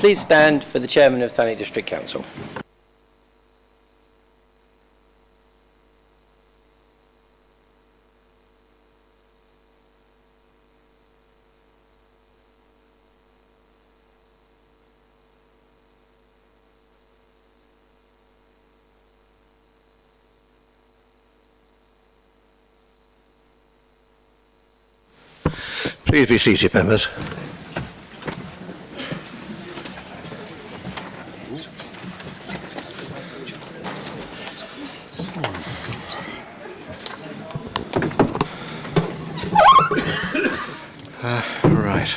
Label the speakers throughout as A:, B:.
A: please stand for the Chairman of Thanet District Council.
B: Please be seated, members. Right.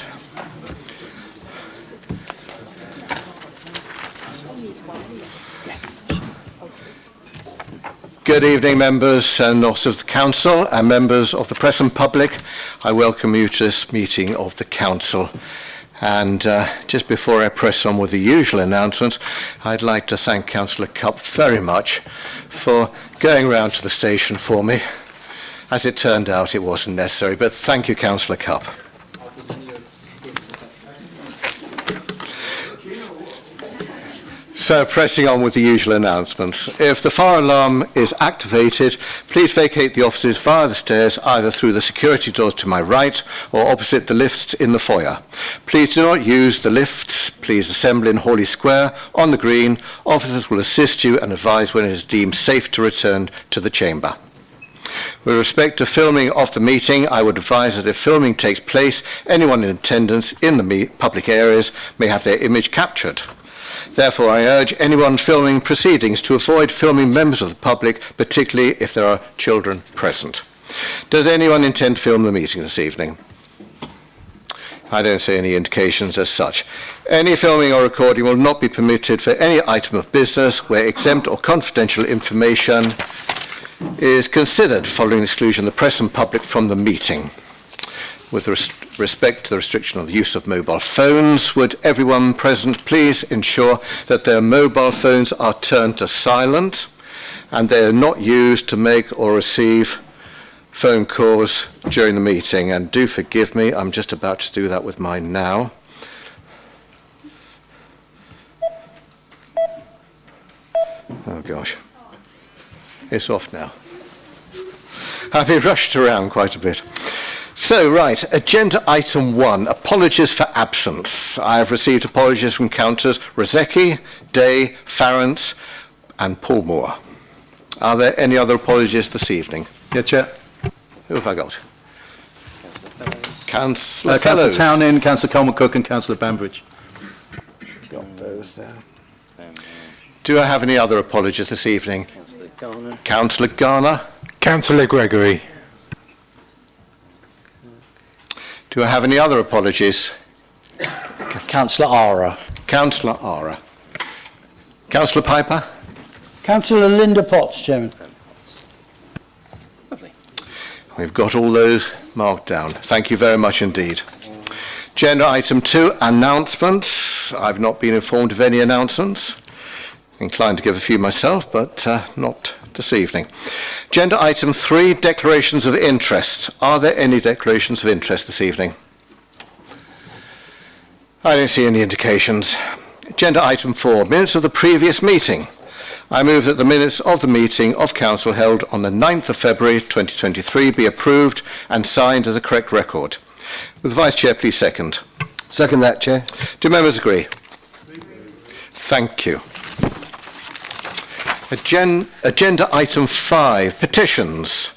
B: Good evening, members and officers of the Council and members of the press and public. I welcome you to this meeting of the Council. And just before I press on with the usual announcements, I'd like to thank Councillor Cupp very much for going round to the station for me. As it turned out, it wasn't necessary, but thank you, Councillor Cupp. So, pressing on with the usual announcements. If the fire alarm is activated, please vacate the offices via the stairs, either through the security doors to my right or opposite the lifts in the foyer. Please do not use the lifts. Please assemble in Hawley Square on the green. Officers will assist you and advise when it is deemed safe to return to the chamber. With respect to filming of the meeting, I would advise that if filming takes place, anyone in attendance in the public areas may have their image captured. Therefore, I urge anyone filming proceedings to avoid filming members of the public, particularly if there are children present. Does anyone intend to film the meeting this evening? I don't see any indications as such. Any filming or recording will not be permitted for any item of business where exempt or confidential information is considered following the exclusion of the press and public from the meeting. With respect to the restriction of the use of mobile phones, would everyone present please ensure that their mobile phones are turned to silent and they are not used to make or receive phone calls during the meeting? And do forgive me, I'm just about to do that with mine now. Oh gosh, it's off now. I've been rushed around quite a bit. So, right, agenda item 1, apologies for absence. I have received apologies from Councillors Rozecki, Day, Farrance and Paul Moore. Are there any other apologies this evening?
C: Yeah, Chair.
B: Who have I got? Councillor
C: Councillor
B: Fellows.
C: Townend, Councillor Coleman-Cook and Councillor Banbridge.
B: Got those there. Do I have any other apologies this evening? Councillor Garner.
D: Councillor Gregory.
B: Do I have any other apologies?
E: Councillor Ara.
B: Councillor Ara. Councillor Piper.
E: Councillor Linda Potts, Chairman.
A: Lovely.
B: We've got all those marked down. Thank you very much indeed. Agenda item 2, announcements. I've not been informed of any announcements. Inclined to give a few myself, but not this evening. Agenda item 3, declarations of interest. Are there any declarations of interest this evening? I don't see any indications. Agenda item 4, minutes of the previous meeting. I move that the minutes of the meeting of Council held on the 9th of February 2023 be approved and signed as a correct record. Will the Vice Chair please second?
E: Second that, Chair.
B: Do members agree? Thank you. Agenda item 5, petitions.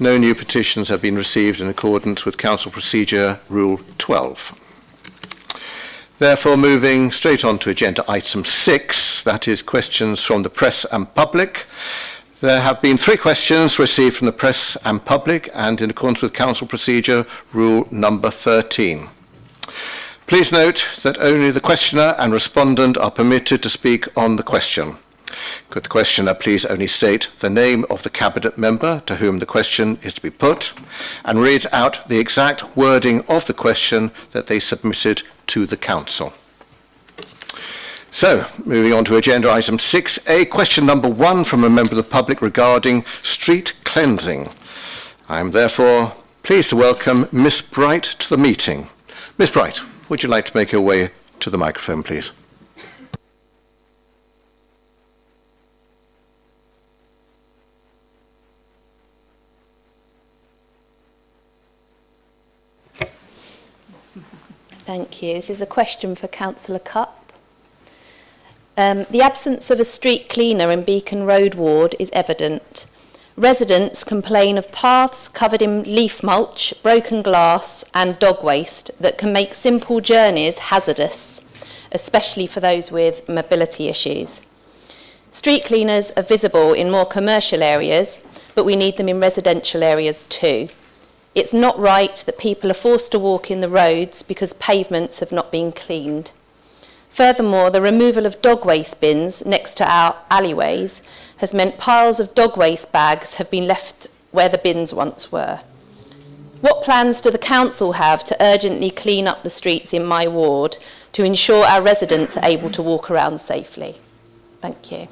B: No new petitions have been received in accordance with Council Procedure Rule 12. Therefore, moving straight on to agenda item 6, that is questions from the press and public. There have been 3 questions received from the press and public, and in accordance with Council Procedure Rule number 13. Please note that only the questioner and respondent are permitted to speak on the question. Could the questioner please only state the name of the Cabinet member to whom the question is to be put and read out the exact wording of the question that they submitted to the Council. So, moving on to agenda item 6A, question number 1 from a member of the public regarding street cleansing. I am therefore pleased to welcome Miss Bright to the meeting. Miss Bright, would you like to make your way to the microphone, please.
D: Thank you. This is a question for Councillor Cupp. The absence of a street cleaner in Beacon Road ward is evident. Residents complain of paths covered in leaf mulch, broken glass and dog waste that can make simple journeys hazardous, especially for those with mobility issues. Street cleaners are visible in more commercial areas, but we need them in residential areas too. It's not right that people are forced to walk in the roads because pavements have not been cleaned. Furthermore, the removal of dog waste bins next to our alleyways has meant piles of dog waste bags have been left where the bins once were. What plans do the council have to urgently clean up the streets in my ward to ensure our residents are able to walk around safely? Thank you.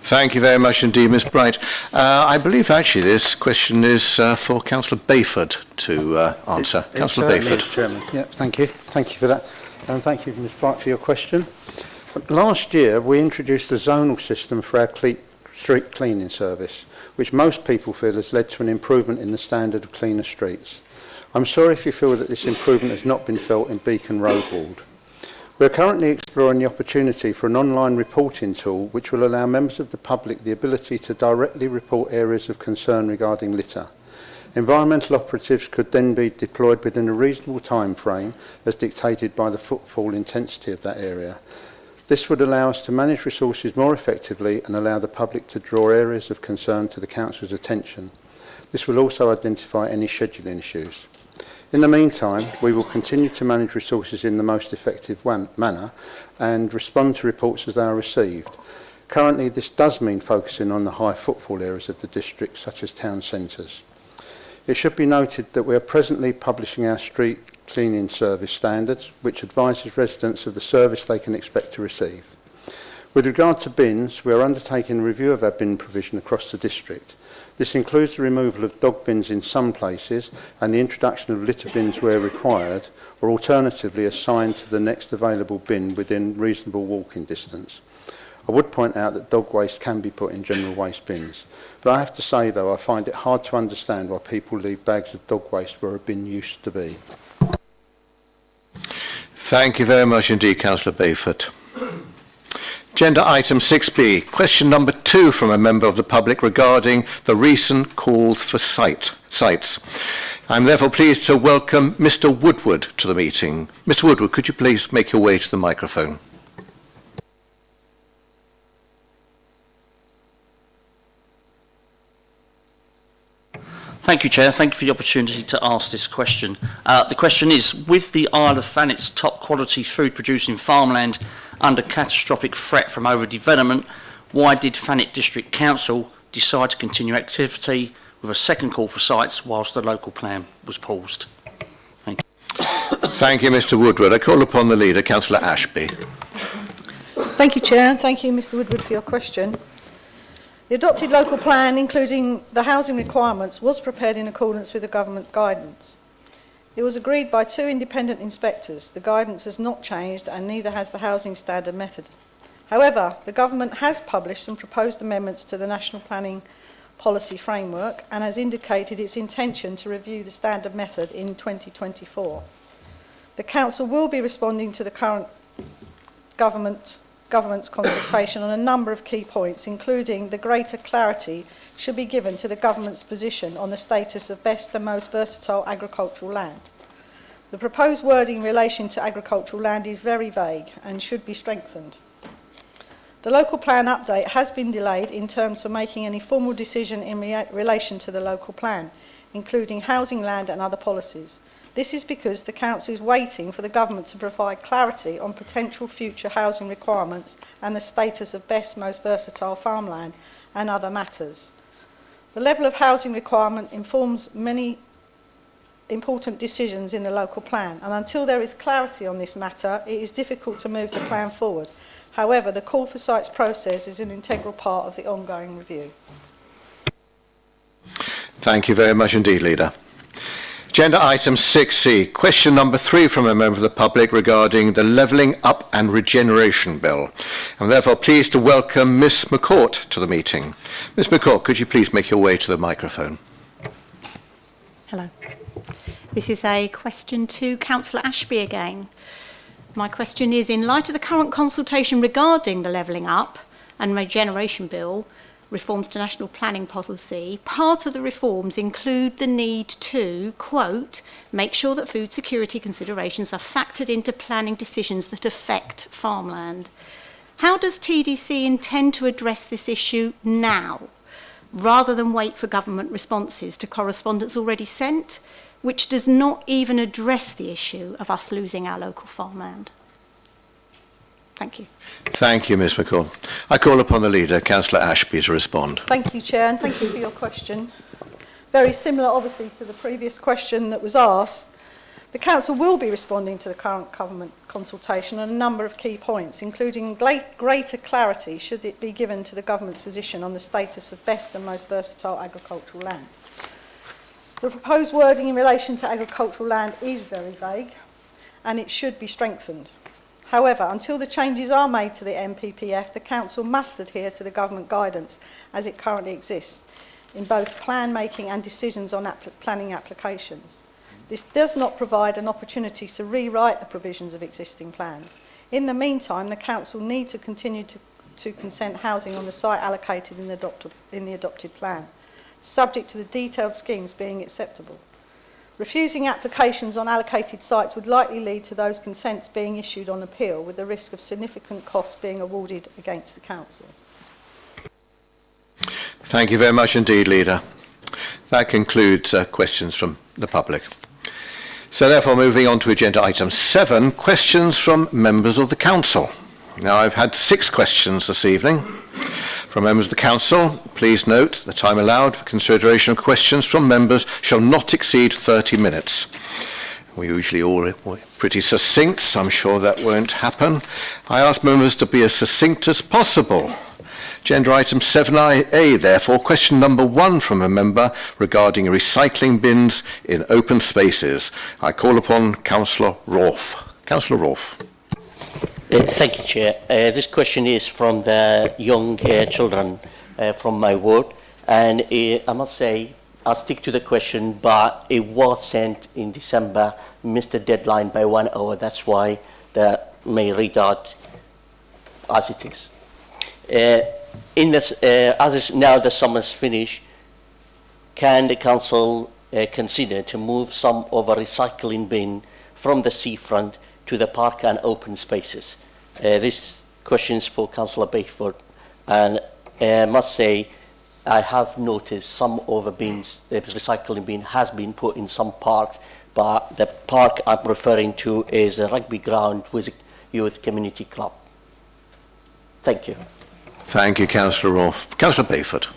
B: Thank you very much indeed, Ms Bright. I believe actually this question is for Councillor Bayford to answer. Councillor Bayford.
F: Mr. Chairman. Yep, thank you. Thank you for that. And thank you, Ms Bright, for your question. Last year, we introduced a zonal system for our street cleaning service, which most people feel has led to an improvement in the standard of cleaner streets. I'm sorry if you feel that this improvement has not been felt in Beacon Road ward. We are currently exploring the opportunity for an online reporting tool which will allow members of the public the ability to directly report areas of concern regarding litter. Environmental operatives could then be deployed within a reasonable time frame as dictated by the footfall intensity of that area. This would allow us to manage resources more effectively and allow the public to draw areas of concern to the Council's attention. This will also identify any scheduling issues. In the meantime, we will continue to manage resources in the most effective manner and respond to reports as they are received. Currently, this does mean focusing on the high footfall areas of the district, such as town centres. It should be noted that we are presently publishing our street cleaning service standards, which advises residents of the service they can expect to receive. With regard to bins, we are undertaking a review of our bin provision across the district. This includes the removal of dog bins in some places and the introduction of litter bins where required, or alternatively assigned to the next available bin within reasonable walking distance. I would point out that dog waste can be put in general waste bins, but I have to say though I find it hard to understand why people leave bags of dog waste where a bin used to be.
B: Thank you very much indeed, Councillor Bayford. Agenda item 6B, question number 2 from a member of the public regarding the recent calls for sites. I'm therefore pleased to welcome Mr Woodward to the meeting. Mr Woodward, could you please make your way to the microphone?
G: Thank you, Chair. Thank you for the opportunity to ask this question. The question is, with the Isle of Thanet's top quality food producing farmland under catastrophic threat from overdevelopment, why did Thanet District Council decide to continue activity with a second call for sites whilst the local plan was paused? Thank you.
B: Thank you, Mr Woodward. I call upon the leader, Councillor Ashby.
H: Thank you, Chair. Thank you, Mr Woodward, for your question. The adopted local plan, including the housing requirements, was prepared in accordance with the government guidance. It was agreed by 2 independent inspectors. The guidance has not changed and neither has the housing standard method. However, the government has published some proposed amendments to the National Planning Policy Framework and has indicated its intention to review the standard method in 2024. The Council will be responding to the current government's consultation on a number of key points, including the greater clarity should be given to the government's position on the status of best and most versatile agricultural land. The proposed wording in relation to agricultural land is very vague and should be strengthened. The local plan update has been delayed in terms of making any formal decision in relation to the local plan, including housing land and other policies. This is because the Council is waiting for the Government to provide clarity on potential future housing requirements and the status of best, most versatile farmland and other matters. The level of housing requirement informs many important decisions in the local plan, and until there is clarity on this matter, it is difficult to move the plan forward. However, the call for sites process is an integral part of the ongoing review.
B: Thank you very much indeed, Leader. Agenda item 6C, question number 3 from a member of the public regarding the Levelling Up and Regeneration Bill. I'm therefore pleased to welcome Miss McCourt to the meeting. Miss McCourt, could you please make your way to the microphone?
I: Hello. This is a question to Councillor Ashby again. My question is, in light of the current consultation regarding the Levelling Up and Regeneration Bill, reforms to national planning policy, part of the reforms include the need to, quote, make sure that food security considerations are factored into planning decisions that affect farmland. How does TDC intend to address this issue now, rather than wait for government responses to correspondence already sent, which does not even address the issue of us losing our local farmland? Thank you.
B: Thank you, Ms McCall. I call upon the leader, Councillor Ashby, to respond.
H: Thank you, Chair, and thank you for your question. Very similar, obviously, to the previous question that was asked. The Council will be responding to the current government consultation on a number of key points, including greater clarity should it be given to the government's position on the status of best and most versatile agricultural land. The proposed wording in relation to agricultural land is very vague, and it should be strengthened. However, until the changes are made to the NPPF, the Council must adhere to the government guidance as it currently exists in both plan making and decisions on planning applications. This does not provide an opportunity to rewrite the provisions of existing plans. In the meantime, the Council need to continue to consent housing on the site allocated in the adopted plan, subject to the detailed schemes being acceptable. Refusing applications on allocated sites would likely lead to those consents being issued on appeal, with the risk of significant costs being awarded against the Council.
B: Thank you very much indeed, Leader. That concludes questions from the public. So therefore, moving on to agenda item 7, questions from members of the Council. Now, I've had 6 questions this evening from members of the Council. Please note the time allowed for consideration of questions from members shall not exceed 30 minutes. We're usually all pretty succinct, so I'm sure that won't happen. I ask members to be as succinct as possible. Agenda item 7A, therefore, question number 1 from a member regarding recycling bins in open spaces. I call upon Councillor Rolfe. Councillor Rolfe.
A: Thank you, Chair. This question is from the young children from my ward, and I must say I'll stick to the question, but it was sent in December, missed the deadline by 1 hour. That's why that may read out as it is. Now the summer's finished, can the council consider to move some of a recycling bin from the seafront to the park and open spaces? This question is for Councillor Bayford, and I must say I have noticed some of the bins, the recycling bin has been put in some parks, but the park I'm referring to is a rugby ground with a youth community club. Thank you.
B: Thank you, Councillor Rolfe. Councillor Bayford.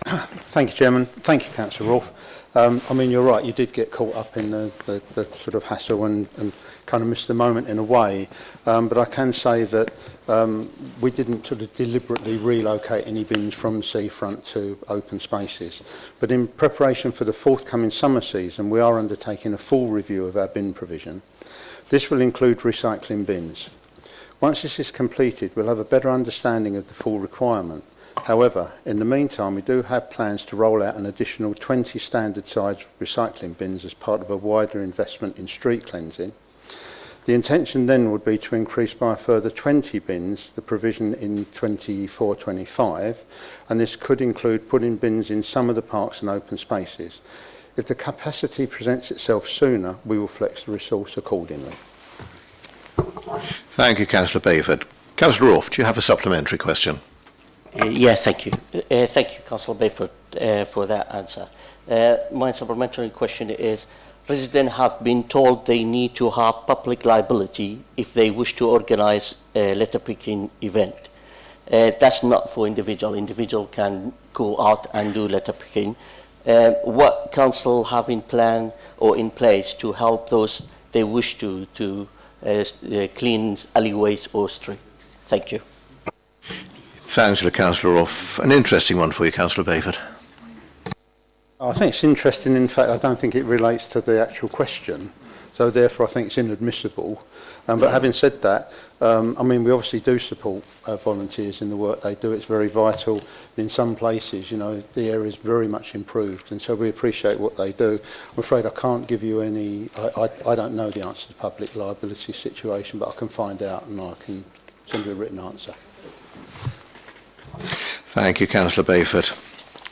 F: Thank you, Chairman. Thank you, Councillor Rolfe. I mean, you're right, you did get caught up in the sort of hassle and kind of missed the moment in a way, but I can say that we didn't sort of deliberately relocate any bins from the seafront to open spaces. But in preparation for the forthcoming summer season, we are undertaking a full review of our bin provision. This will include recycling bins. Once this is completed, we'll have a better understanding of the full requirement. However, in the meantime, we do have plans to roll out an additional 20 standard-sized recycling bins as part of a wider investment in street cleansing. The intention then would be to increase by a further 20 bins the provision in 24-25, and this could include putting bins in some of the parks and open spaces. If the capacity presents itself sooner, we will flex the resource accordingly.
B: Thank you, Councillor Bayford. Councillor Rolfe, do you have a supplementary question?
A: Yeah, thank you. Thank you, Councillor Bayford, for that answer. My supplementary question is, residents have been told they need to have public liability if they wish to organise a litter picking event. That's not for individual. Individual can go out and do litter picking. What council have in plan or in place to help those they wish to clean alleyways or street? Thank you.
B: Thanks to Councillor Rolfe. An interesting one for you, Councillor Bayford.
F: I think it's interesting. In fact, I don't think it relates to the actual question, so therefore I think it's inadmissible. But having said that, I mean, we obviously do support volunteers in the work they do. It's very vital. In some places, you know, the area is very much improved, and so we appreciate what they do. I'm afraid I can't give you any, I don't know the answer to the public liability situation, but I can find out and I can send you a written answer.
B: Thank you, Councillor Bayford.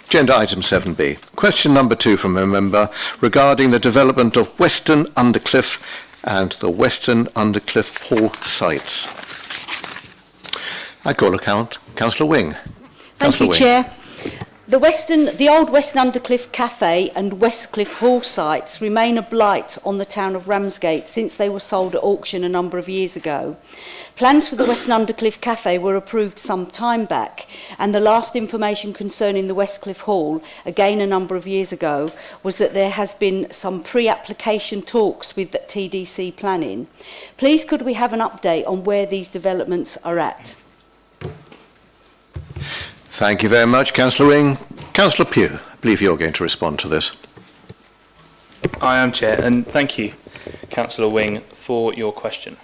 B: Agenda item 7B. Question number 2 from a member regarding the development of Western Undercliff and the Western Undercliff Hall sites. I call account Councillor Wing.
J: Thank you,
B: Wing.
J: Chair. The old Western Undercliff Cafe and Westcliff Hall sites remain a blight on the town of Ramsgate since they were sold at auction a number of years ago. Plans for the Western Undercliff Cafe were approved some time back, and the last information concerning the Westcliff Hall, again a number of years ago, was that there has been some pre-application talks with TDC planning. Please could we have an update on where these developments are at?
B: Thank you very much, Councillor Wing. Councillor Pugh, I believe you're going to respond to this.
K: I am, Chair, and thank you, Councillor Wing, for your question.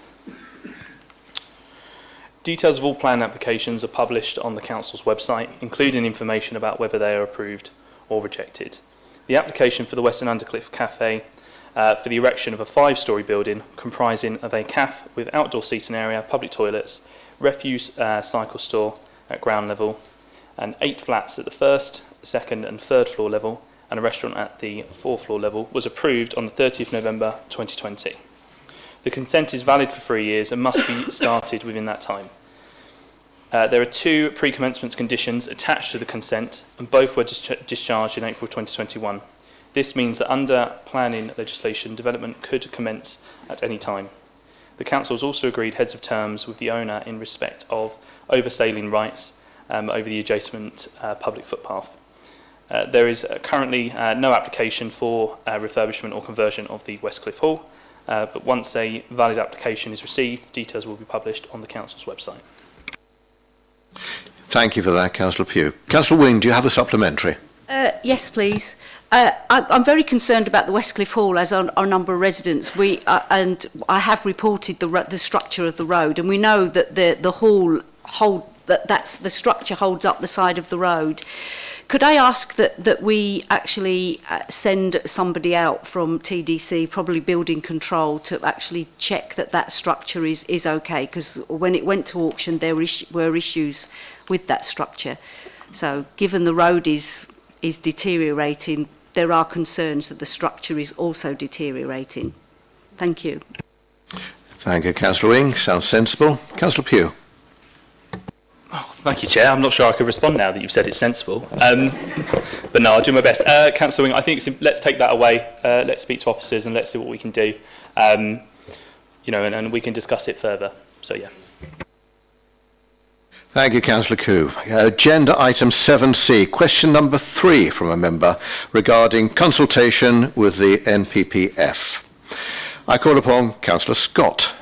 K: Details of all plan applications are published on the Council's website, including information about whether they are approved or rejected. The application for the Western Undercliff Cafe for the erection of a 5-storey building comprising of a cafe with outdoor seating area, public toilets, refuse cycle store at ground level, and 8 flats at the 1st, 2nd and 3rd floor level, and a restaurant at the 4th floor level, was approved on the 30th of November 2020. The consent is valid for 3 years and must be started within that time. There are 2 pre-commencement conditions attached to the consent, and both were discharged in April 2021. This means that under planning legislation, development could commence at any time. The Council has also agreed heads of terms with the owner in respect of oversailing rights over the adjacent public footpath. There is currently no application for refurbishment or conversion of the Westcliff Hall, but once a valid application is received, details will be published on the Council's website.
B: Thank you for that, Councillor Pugh. Councillor Wing, do you have a supplementary?
J: Yes, please. I'm very concerned about the Westcliff Hall, as are a number of residents. And I have reported the structure of the road, and we know that the hall that's the structure holds up the side of the road. Could I ask that we actually send somebody out from TDC, probably building control, to actually check that structure is okay? Because when it went to auction, there were issues with that structure. So given the road is deteriorating, there are concerns that the structure is also deteriorating. Thank you.
B: Thank you, Councillor Wing. Sounds sensible. Councillor Pugh.
K: Oh, thank you, Chair. I'm not sure I could respond now that you've said it's sensible. But no, I'll do my best. Councillor Wing, I think let's take that away. Let's speak to officers and let's see what we can do. You know, and we can discuss it further. So, yeah.
B: Thank you, Councillor Coo. Agenda item 7C, question number 3 from a member regarding consultation with the NPPF. I call upon Councillor Scott.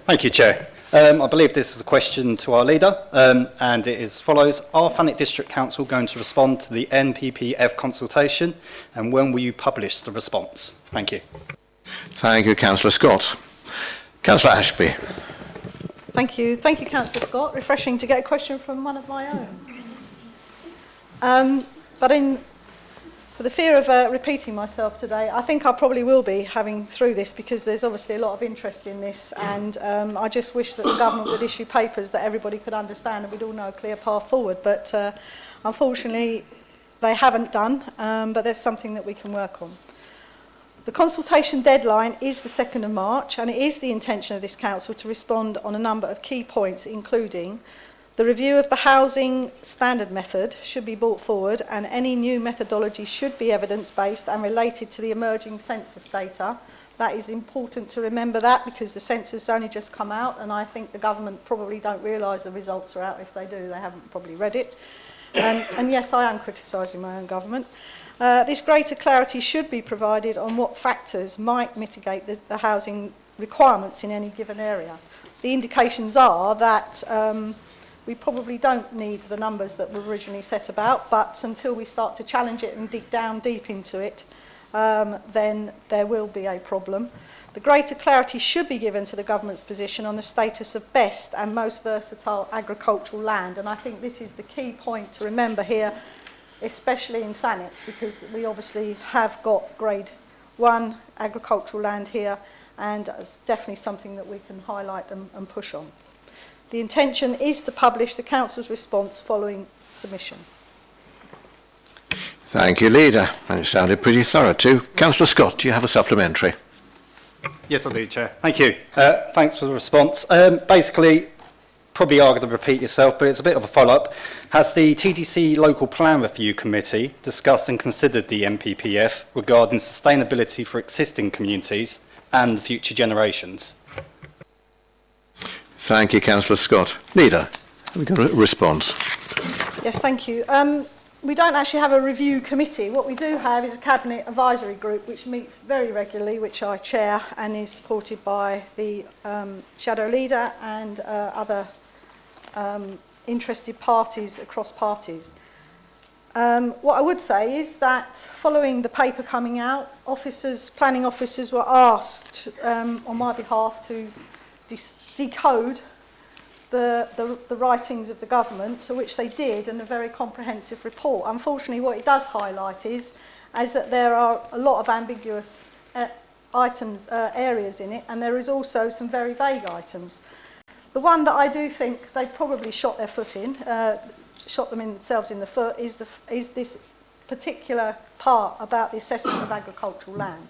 L: Thank you, Chair. I believe this is a question to our leader, and it is as follows. Are Thanet District Council going to respond to the NPPF consultation, and when will you publish the response? Thank you.
B: Thank you, Councillor Scott. Councillor Ashby.
H: Thank you, Councillor Scott. Refreshing to get a question from one of my own. For the fear of repeating myself today, I think I probably will be having through this, because there's obviously a lot of interest in this, and I just wish that the government would issue papers that everybody could understand and we'd all know a clear path forward. But unfortunately, they haven't done, but there's something that we can work on. The consultation deadline is the 2nd of March, and it is the intention of this council to respond on a number of key points, including the review of the housing standard method should be brought forward, and any new methodology should be evidence-based and related to the emerging census data. That is important to remember that, because the census has only just come out, and I think the government probably don't realise the results are out. If they do, they haven't probably read it. And yes, I am criticising my own government. This greater clarity should be provided on what factors might mitigate the housing requirements in any given area. The indications are that we probably don't need the numbers that were originally set about, but until we start to challenge it and dig down deep into it, then there will be a problem. The greater clarity should be given to the government's position on the status of best and most versatile agricultural land, and I think this is the key point to remember here, especially in Thanet, because we obviously have got grade 1 agricultural land here, and it's definitely something that we can highlight and push on. The intention is to publish the Council's response following submission.
B: Thank you, Leader. And it sounded pretty thorough too. Councillor Scott, do you have a supplementary?
L: Yes, I do, Chair. Thank you. Thanks for the response. Basically, probably are going to repeat yourself, but it's a bit of a follow-up. Has the TDC Local Plan Review Committee discussed and considered the MPPF regarding sustainability for existing communities and future generations?
B: Thank you, Councillor Scott. Leader, have we got a response?
H: Yes, thank you. We don't actually have a review committee. What we do have is a Cabinet Advisory Group which meets very regularly, which I chair, and is supported by the Shadow Leader and other interested parties across parties. What I would say is that following the paper coming out, planning officers were asked on my behalf to decode the writings of the government, so which they did in a very comprehensive report. Unfortunately, what it does highlight is that there are a lot of ambiguous areas in it, and there is also some very vague items. The one that I do think they probably shot themselves in the foot is this particular part about the assessment of agricultural land.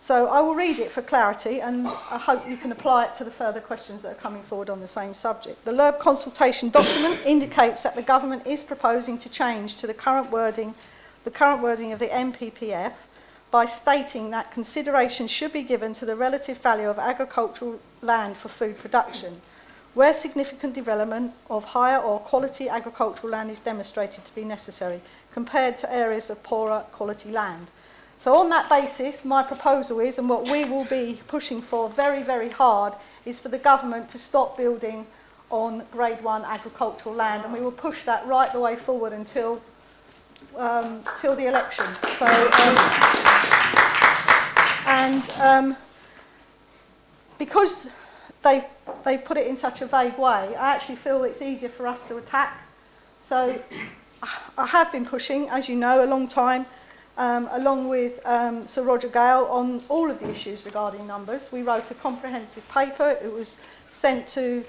H: So I will read it for clarity, and I hope you can apply it to the further questions that are coming forward on the same subject. The LERB consultation document indicates that the government is proposing to change to the current wording of the MPPF by stating that consideration should be given to the relative value of agricultural land for food production, where significant development of higher or quality agricultural land is demonstrated to be necessary, compared to areas of poorer quality land. So on that basis, my proposal is, and what we will be pushing for very, very hard, is for the government to stop building on grade 1 agricultural land, and we will push that right the way forward until till the election. So, because they've put it in such a vague way, I actually feel it's easier for us to attack. So I have been pushing, as you know, a long time, along with Sir Roger Gale, on all of the issues regarding numbers. We wrote a comprehensive paper. It was sent to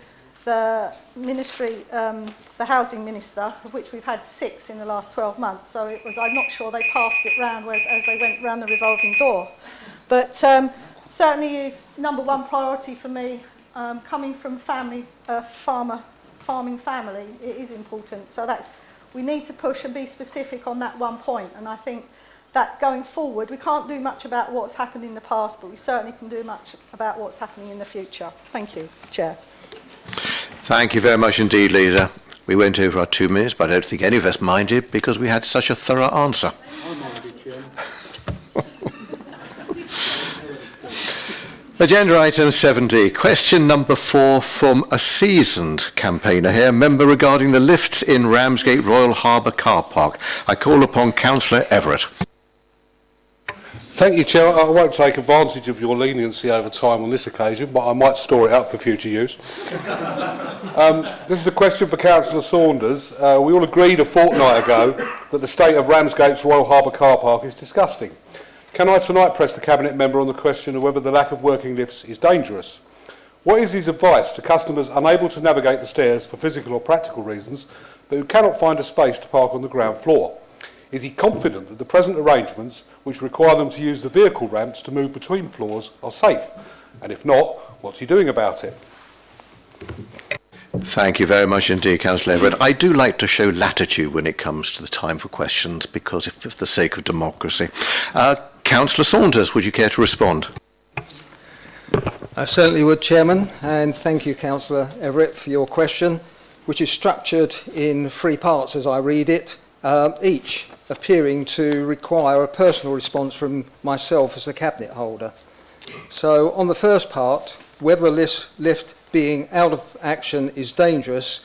H: the Ministry, the Housing Minister, of which we've had 6 in the last 12 months. So it was, I'm not sure they passed it round as they went round the revolving door. But certainly is number 1 priority for me. Coming from farming family, it is important. So we need to push and be specific on that one point. And I think that going forward, we can't do much about what's happened in the past, but we certainly can do much about what's happening in the future. Thank you, Chair.
B: Thank you very much indeed, Leader. We went over our 2 minutes, but I don't think any of us minded because we had such a thorough answer. Agenda item 7D, question number 4 from a seasoned campaigner here, member regarding the lifts in Ramsgate Royal Harbour car park. I call upon Councillor Everett.
M: Thank you, Chair. I won't take advantage of your leniency over time on this occasion, but I might store it up for future use. This is a question for Councillor Saunders. We all agreed a fortnight ago that the state of Ramsgate's Royal Harbour car park is disgusting. Can I tonight press the Cabinet member on the question of whether the lack of working lifts is dangerous? What is his advice to customers unable to navigate the stairs for physical or practical reasons, but who cannot find a space to park on the ground floor? Is he confident that the present arrangements, which require them to use the vehicle ramps to move between floors, are safe? And if not, what's he doing about it?
B: Thank you very much indeed, Councillor Everett. I do like to show latitude when it comes to the time for questions, because for the sake of democracy. Councillor Saunders, would you care to respond?
E: I certainly would, Chairman, and thank you, Councillor Everett, for your question, which is structured in 3 parts as I read it, each appearing to require a personal response from myself as the Cabinet holder. So on the first part, whether the lift being out of action is dangerous,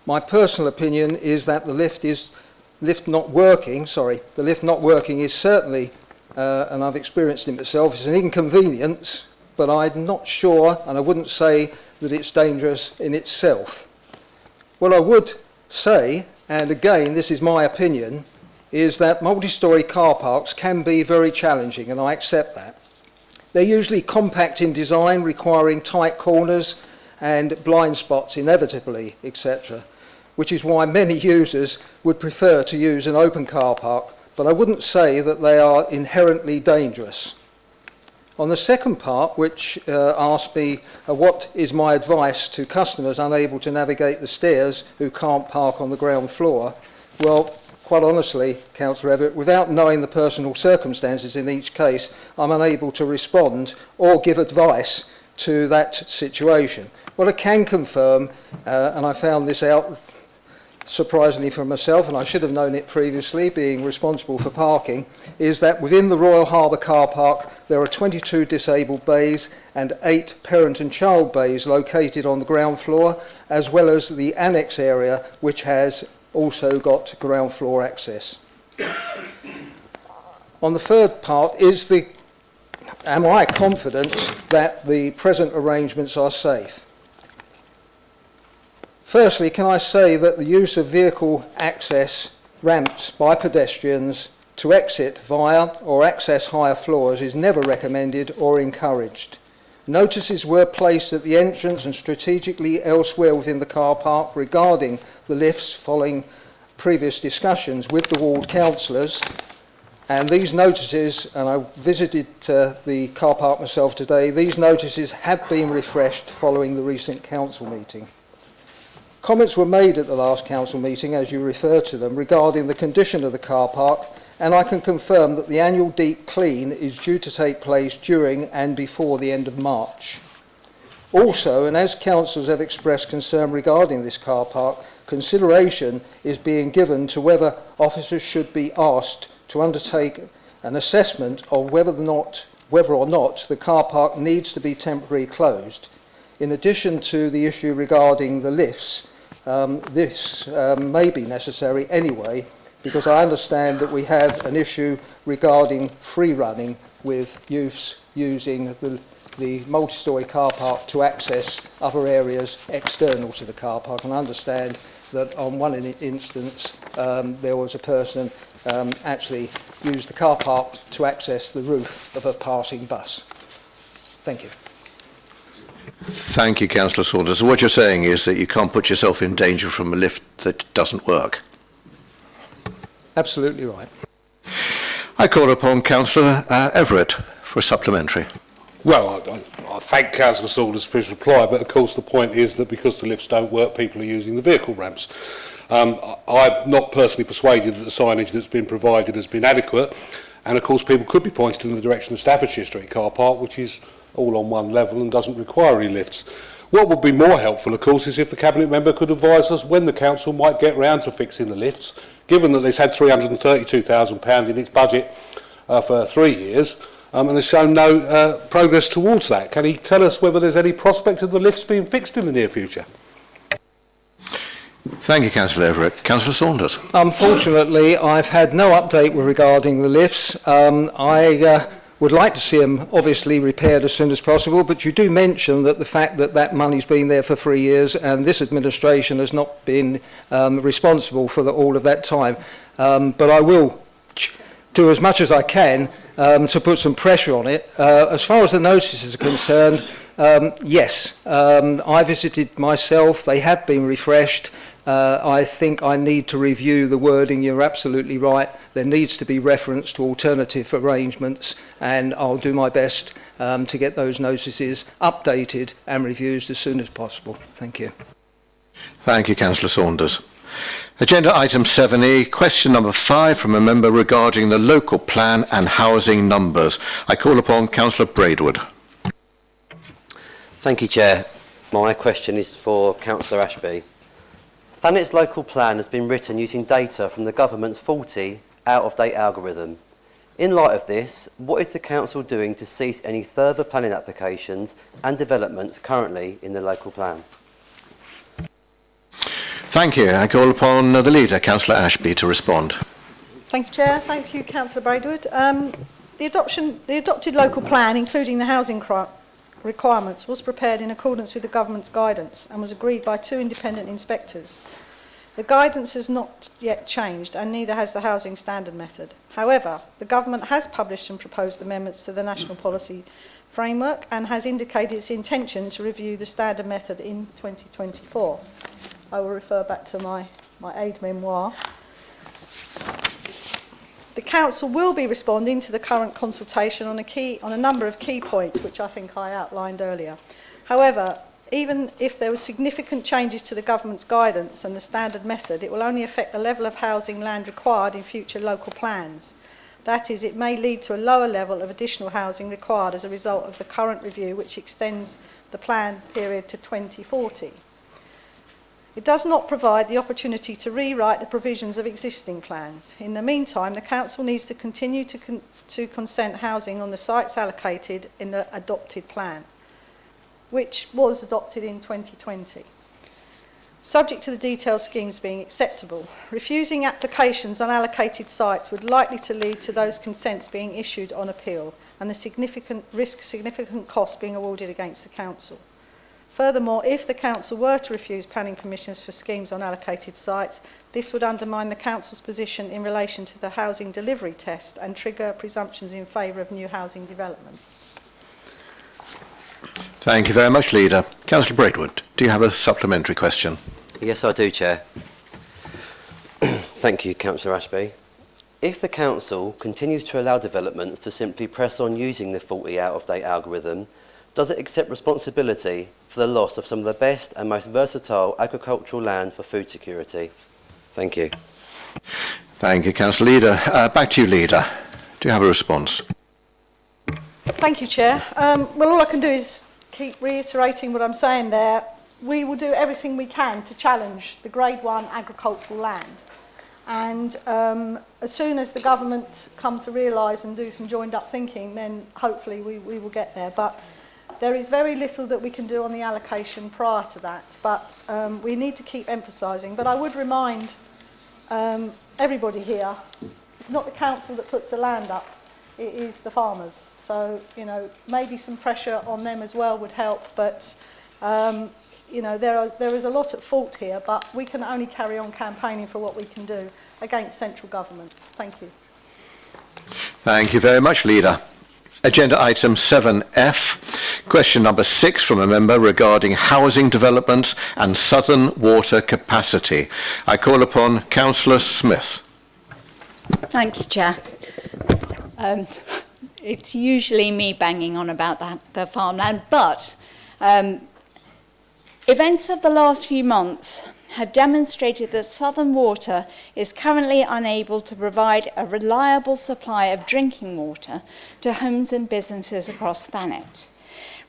E: My personal opinion is that the lift not working is certainly, and I've experienced it myself, it's an inconvenience, but I'm not sure, and I wouldn't say that it's dangerous in itself. What I would say, and again, this is my opinion, is that multi-storey car parks can be very challenging, and I accept that. They're usually compact in design, requiring tight corners and blind spots inevitably, etc., which is why many users would prefer to use an open car park, but I wouldn't say that they are inherently dangerous. On the second part, which asked me what is my advice to customers unable to navigate the stairs who can't park on the ground floor, well, quite honestly, Councillor Everett, without knowing the personal circumstances in each case, I'm unable to respond or give advice to that situation. What I can confirm, and I found this out surprisingly for myself, and I should have known it previously, being responsible for parking, is that within the Royal Harbour car park there are 22 disabled bays and 8 parent and child bays located on the ground floor, as well as the annex area, which has also got ground floor access. On the third part is am I confident that the present arrangements are safe? Firstly, can I say that the use of vehicle access ramps by pedestrians to exit via or access higher floors is never recommended or encouraged. Notices were placed at the entrance and strategically elsewhere within the car park regarding the lifts following previous discussions with the ward councillors, and these notices, and I visited the car park myself today, these notices have been refreshed following the recent council meeting. Comments were made at the last council meeting, as you refer to them, regarding the condition of the car park, and I can confirm that the annual deep clean is due to take place during and before the end of March. Also, and as councillors have expressed concern regarding this car park, consideration is being given to whether officers should be asked to undertake an assessment of whether or not the car park needs to be temporarily closed. In addition to the issue regarding the lifts, this may be necessary anyway, because I understand that we have an issue regarding free running with youths using the multi-storey car park to access other areas external to the car park. And I understand that on one instance there was a person actually used the car park to access the roof of a passing bus. Thank you.
B: Thank you, Councillor Saunders. What you're saying is that you can't put yourself in danger from a lift that doesn't work.
E: Absolutely right.
B: I call upon Councillor Everett for a supplementary.
M: Well, I thank Councillor Saunders for his reply, but of course the point is that because the lifts don't work, people are using the vehicle ramps. I'm not personally persuaded that the signage that's been provided has been adequate, and of course people could be pointed in the direction of Staffordshire Street car park, which is all on one level and doesn't require any lifts. What would be more helpful, of course, is if the Cabinet member could advise us when the Council might get round to fixing the lifts, given that it's had £332,000 in its budget for 3 years and has shown no progress towards that. Can he tell us whether there's any prospect of the lifts being fixed in the near future?
B: Thank you, Councillor Everett. Councillor Saunders.
E: Unfortunately, I've had no update regarding the lifts. I would like to see them obviously repaired as soon as possible, but you do mention that the fact that that money's been there for 3 years and this administration has not been responsible for all of that time. But I will do as much as I can to put some pressure on it. As far as the notices are concerned, yes, I visited myself. They have been refreshed. I think I need to review the wording. You're absolutely right. There needs to be reference to alternative arrangements, and I'll do my best to get those notices updated and reviewed as soon as possible. Thank you.
B: Thank you, Councillor Saunders. Agenda item 7E, question number 5 from a member regarding the local plan and housing numbers. I call upon Councillor Braidwood.
N: Thank you, Chair. My question is for Councillor Ashby. Thanet's local plan has been written using data from the government's faulty, out-of-date algorithm. In light of this, what is the Council doing to cease any further planning applications and developments currently in the local plan?
B: Thank you. I call upon the leader, Councillor Ashby, to respond.
H: Thank you, Chair. Thank you, Councillor Braidwood. The adopted local plan, including the housing requirements, was prepared in accordance with the government's guidance and was agreed by 2 independent inspectors. The guidance has not yet changed, and neither has the housing standard method. However, the government has published and proposed amendments to the National Policy Framework and has indicated its intention to review the standard method in 2024. I will refer back to my aide memoir. The Council will be responding to the current consultation on a number of key points, which I think I outlined earlier. However, even if there were significant changes to the government's guidance and the standard method, it will only affect the level of housing land required in future local plans. That is, it may lead to a lower level of additional housing required as a result of the current review, which extends the plan period to 2040. It does not provide the opportunity to rewrite the provisions of existing plans. In the meantime, the Council needs to continue to consent housing on the sites allocated in the adopted plan, which was adopted in 2020, subject to the detailed schemes being acceptable. Refusing applications on allocated sites would likely to lead to those consents being issued on appeal and the significant costs being awarded against the Council. Furthermore, if the Council were to refuse planning permissions for schemes on allocated sites, this would undermine the Council's position in relation to the housing delivery test and trigger presumptions in favour of new housing developments.
B: Thank you very much, Leader. Councillor Braidwood, do you have a supplementary question?
N: Yes, I do, Chair. Thank you, Councillor Ashby. If the Council continues to allow developments to simply press on using the faulty out-of-date algorithm, does it accept responsibility for the loss of some of the best and most versatile agricultural land for food security? Thank you.
B: Thank you, Councillor Leader. Back to you, Leader. Do you have a response?
H: Thank you, Chair. Well, all I can do is keep reiterating what I'm saying there. We will do everything we can to challenge the Grade 1 agricultural land. And as soon as the government come to realise and do some joined-up thinking, then hopefully we will get there. But there is very little that we can do on the allocation prior to that. But we need to keep emphasising. But I would remind everybody here, it's not the council that puts the land up, it is the farmers. So, you know, maybe some pressure on them as well would help. But, you know, there is a lot at fault here, but we can only carry on campaigning for what we can do against central government. Thank you.
B: Thank you very much, Leader. Agenda item 7F, question number 6 from a member regarding housing developments and southern water capacity. I call upon Councillor Smith.
O: Thank you, Chair. It's usually me banging on about the farmland, but events of the last few months have demonstrated that Southern Water is currently unable to provide a reliable supply of drinking water to homes and businesses across Thanet.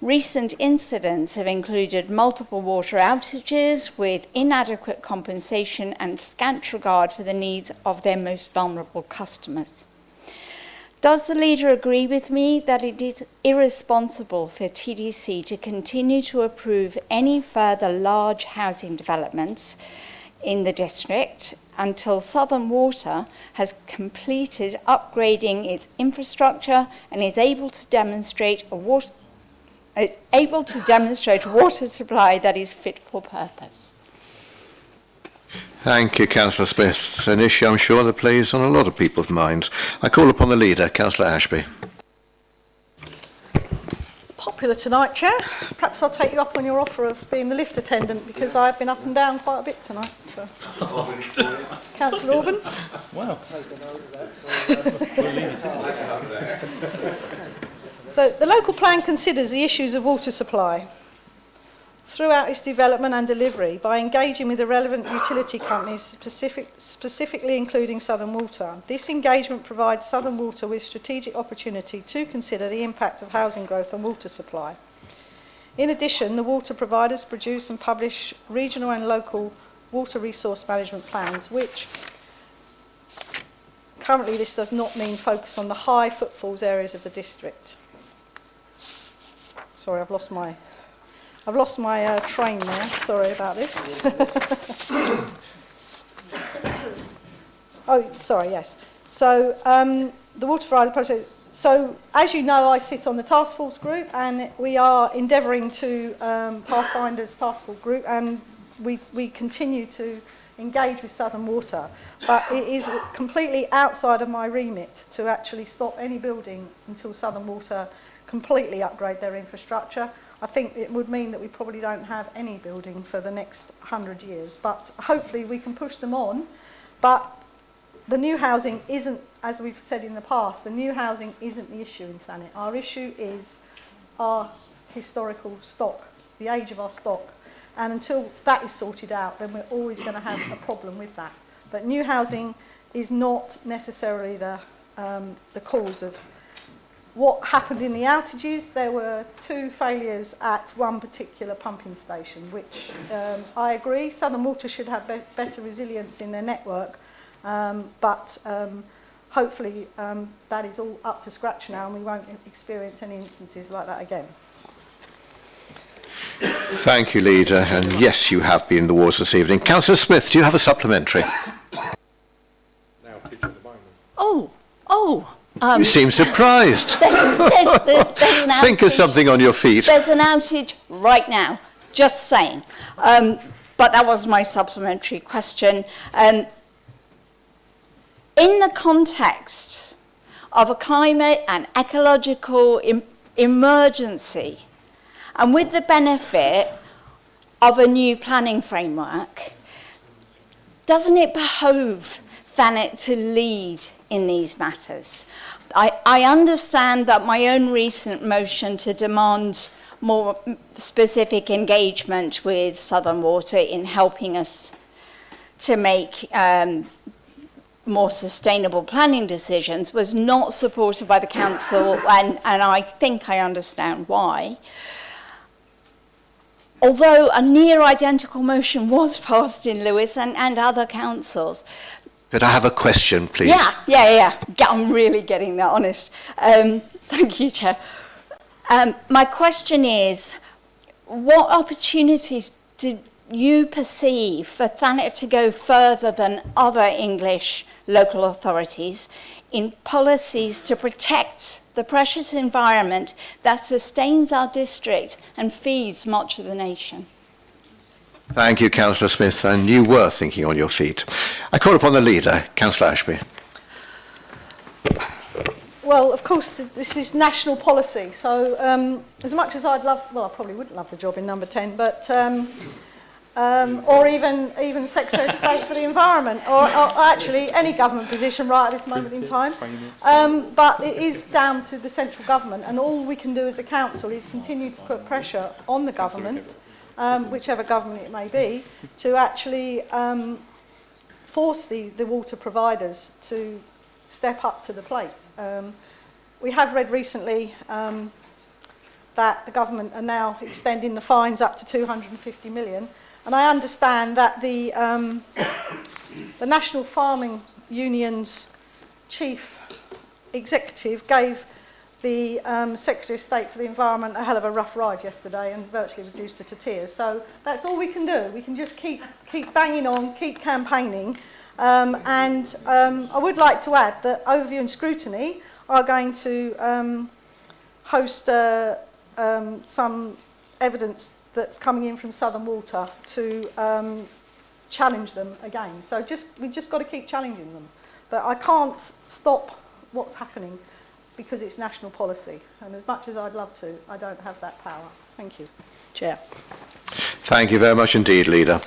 O: Recent incidents have included multiple water outages with inadequate compensation and scant regard for the needs of their most vulnerable customers. Does the Leader agree with me that it is irresponsible for TDC to continue to approve any further large housing developments in the district until Southern Water has completed upgrading its infrastructure and is able to demonstrate a water supply that is fit for purpose?
B: Thank you, Councillor Smith. An issue I'm sure that plays on a lot of people's minds. I call upon the Leader, Councillor Ashby.
H: Popular tonight, Chair. Perhaps I'll take you up on your offer of being the lift attendant, because I've been up and down quite a bit tonight. So. Councillor Orban.
K: Wow.
H: So the local plan considers the issues of water supply throughout its development and delivery by engaging with the relevant utility companies, specifically including Southern Water. This engagement provides Southern Water with strategic opportunity to consider the impact of housing growth on water supply. In addition, the water providers produce and publish regional and local water resource management plans, which currently this does not mean focus on the high footfalls areas of the district. Sorry, I've lost my... I've lost my train there. Sorry about this. Oh, sorry, yes. So the water variety project. So as you know, I sit on the task force group, and we are endeavouring to Pathfinder's task force group, and we continue to engage with Southern Water. But it is completely outside of my remit to actually stop any building until Southern Water completely upgrade their infrastructure. I think it would mean that we probably don't have any building for the next 100 years, but hopefully we can push them on. But the new housing isn't, as we've said in the past, the new housing isn't the issue in Thanet. Our issue is our historical stock, the age of our stock. And until that is sorted out, then we're always going to have a problem with that. But new housing is not necessarily the cause of what happened in the outages. There were 2 failures at one particular pumping station, which I agree, Southern Water should have better resilience in their network. But hopefully that is all up to scratch now, and we won't experience any instances like that again.
B: Thank you, Leader. And yes, you have been in the wars this evening. Councillor Smith, do you have a supplementary? You seem surprised.
O: There's an
B: Think of something on your feet.
O: There's an outage right now, just saying. But that was my supplementary question. In the context of a climate and ecological emergency, and with the benefit of a new planning framework, doesn't it behove Thanet to lead in these matters? I understand that my own recent motion to demand more specific engagement with Southern Water in helping us to make more sustainable planning decisions was not supported by the council, and I think I understand why. Although a near identical motion was passed in Lewis and other councils.
B: Could I have a question, please?
O: Yeah. I'm really getting that honest. Thank you, Chair. My question is, what opportunities did you perceive for Thanet to go further than other English local authorities in policies to protect the precious environment that sustains our district and feeds much of the nation?
B: Thank you, Councillor Smith, and you were thinking on your feet. I call upon the Leader, Councillor Ashby.
H: Well, of course, this is national policy. So as much as I'd love, well, I probably wouldn't love the job in number 10, but or even Secretary of State for the Environment, or actually any government position right at this moment in time. But it is down to the central government, and all we can do as a council is continue to put pressure on the government, whichever government it may be, to actually force the water providers to step up to the plate. We have read recently that the government are now extending the fines up to 250 million. And I understand that the National Farming Union's chief executive gave the Secretary of State for the Environment a hell of a rough ride yesterday and virtually reduced her to tears. So that's all we can do. We can just keep banging on, keep campaigning. I would like to add that Overview and Scrutiny are going to host some evidence that's coming in from Southern Water to challenge them again. So we just got to keep challenging them. But I can't stop what's happening because it's national policy. And as much as I'd love to, I don't have that power. Thank you, Chair.
B: Thank you very much indeed, Leader.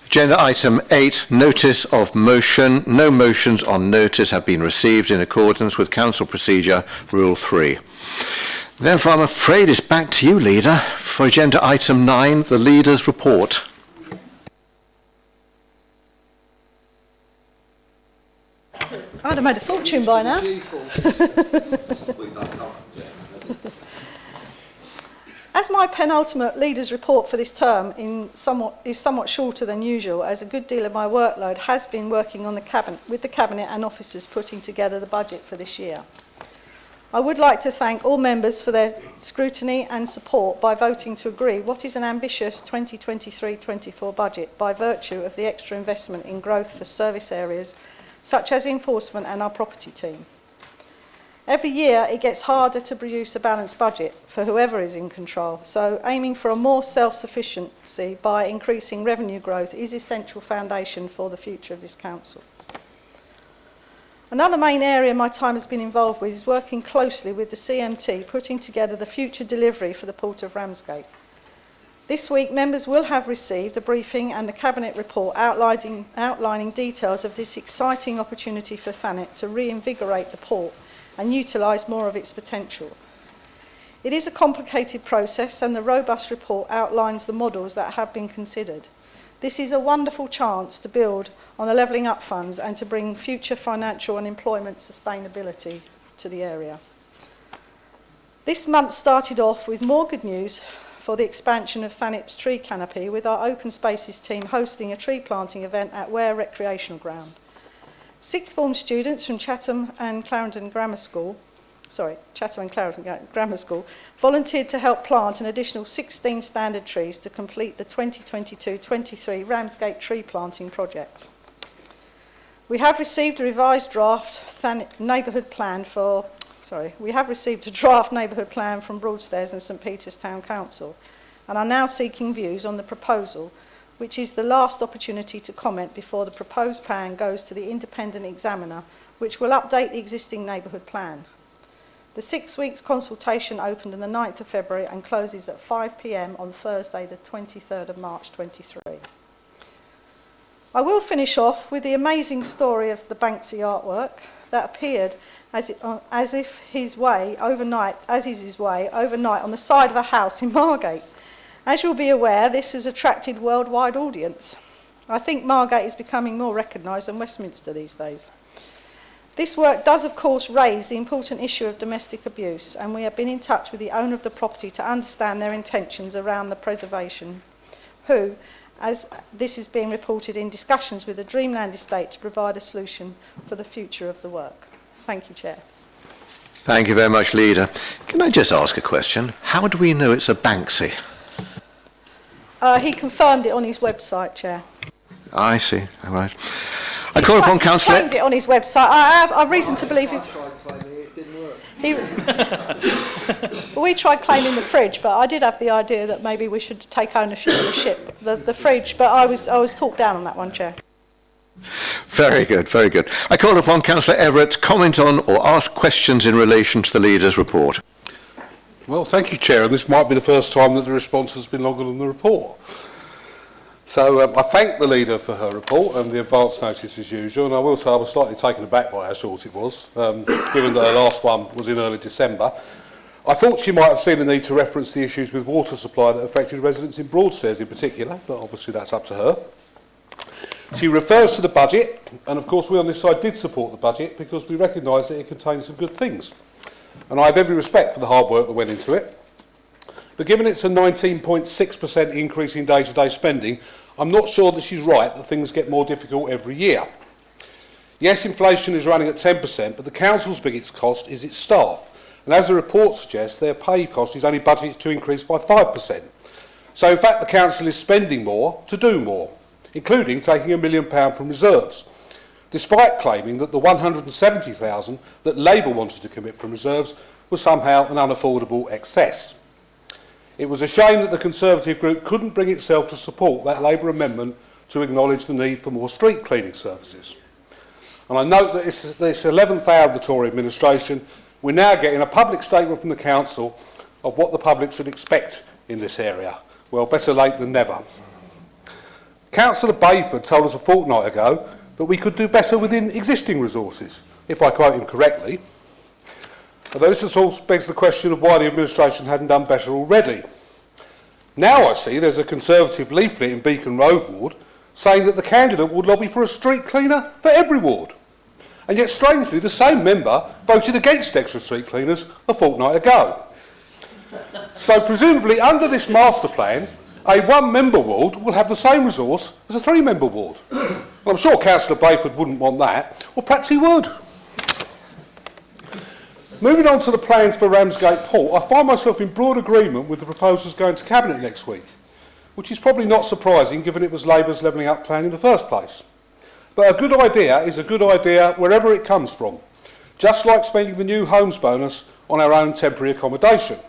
B: Agenda item 8, notice of motion. No motions on notice have been received in accordance with Council Procedure Rule 3. Therefore, I'm afraid it's back to you, Leader, for agenda item 9, the Leader's report.
H: I'd have made a fortune by now. As my penultimate Leader's report for this term is somewhat shorter than usual, as a good deal of my workload has been working on with the Cabinet and officers putting together the budget for this year. I would like to thank all members for their scrutiny and support by voting to agree what is an ambitious 2023-24 budget by virtue of the extra investment in growth for service areas such as enforcement and our property team. Every year it gets harder to produce a balanced budget for whoever is in control, so aiming for a more self-sufficiency by increasing revenue growth is essential foundation for the future of this council. Another main area my time has been involved with is working closely with the CMT, putting together the future delivery for the Port of Ramsgate. This week, members will have received a briefing and the Cabinet report outlining details of this exciting opportunity for Thanet to reinvigorate the port and utilise more of its potential. It is a complicated process, and the robust report outlines the models that have been considered. This is a wonderful chance to build on the Levelling Up funds and to bring future financial and employment sustainability to the area. This month started off with more good news for the expansion of Thanet's tree canopy, with our Open Spaces team hosting a tree planting event at Ware Recreational Ground. Sixth form students from Chatham and Clarendon Grammar School volunteered to help plant an additional 16 standard trees to complete the 2022-23 Ramsgate tree planting project. We have received a revised draft neighbourhood plan from Broadstairs and St Peter's Town Council and are now seeking views on the proposal, which is the last opportunity to comment before the proposed plan goes to the independent examiner, which will update the existing neighbourhood plan. The 6 weeks consultation opened on the 9th of February and closes at 5 p.m. on Thursday, the 23rd of March 23. I will finish off with the amazing story of the Banksy artwork that appeared as is his way overnight on the side of a house in Margate. As you'll be aware, this has attracted a worldwide audience. I think Margate is becoming more recognised than Westminster these days. This work does, of course, raise the important issue of domestic abuse, and we have been in touch with the owner of the property to understand their intentions around the preservation, who, as this is being reported in discussions with the Dreamland Estate to provide a solution for the future of the work. Thank you, Chair.
B: Thank you very much, Leader. Can I just ask a question? How do we know it's a Banksy?
H: He confirmed it on his website, Chair.
B: I see. All right. I call upon Councillor...
H: He claimed it on his website. I have reason to believe it. We tried claiming the fridge, but I did have the idea that maybe we should take ownership of the fridge, but I was talked down on that one, Chair.
B: Very good, very good. I call upon Councillor Everett to comment on or ask questions in relation to the Leader's report.
M: Well, thank you, Chair, and this might be the first time that the response has been longer than the report. So I thank the Leader for her report and the advance notice as usual, and I will say I was slightly taken aback by how short it was, given that her last one was in early December. I thought she might have seen the need to reference the issues with water supply that affected residents in Broadstairs in particular, but obviously that's up to her. She refers to the budget, and of course we on this side did support the budget because we recognise that it contains some good things. And I have every respect for the hard work that went into it. But given it's a 19.6% increase in day-to-day spending, I'm not sure that she's right that things get more difficult every year. Yes, inflation is running at 10%, but the council's biggest cost is its staff. And as the report suggests, their pay cost is only budgeted to increase by 5%. So in fact, the council is spending more to do more, including taking £1 million from reserves, despite claiming that the £170,000 that Labour wanted to commit from reserves was somehow an unaffordable excess. It was a shame that the Conservative group couldn't bring itself to support that Labour amendment to acknowledge the need for more street cleaning services. And I note that this 11th hour of the Tory administration, we're now getting a public statement from the Council of what the public should expect in this area. Well, better late than never. Councillor Bayford told us a fortnight ago that we could do better within existing resources, if I quote him correctly. Although this also begs the question of why the administration hadn't done better already. Now I see there's a Conservative leaflet in Beacon Road ward saying that the candidate would lobby for a street cleaner for every ward. And yet, strangely, the same member voted against extra street cleaners a fortnight ago. So presumably, under this master plan, a one-member ward will have the same resource as a three-member ward. Well, I'm sure Councillor Bayford wouldn't want that, or perhaps he would. Moving on to the plans for Ramsgate Port, I find myself in broad agreement with the proposals going to Cabinet next week, which is probably not surprising given it was Labour's levelling up plan in the first place. But a good idea is a good idea wherever it comes from, just like spending the new homes bonus on our own temporary accommodation.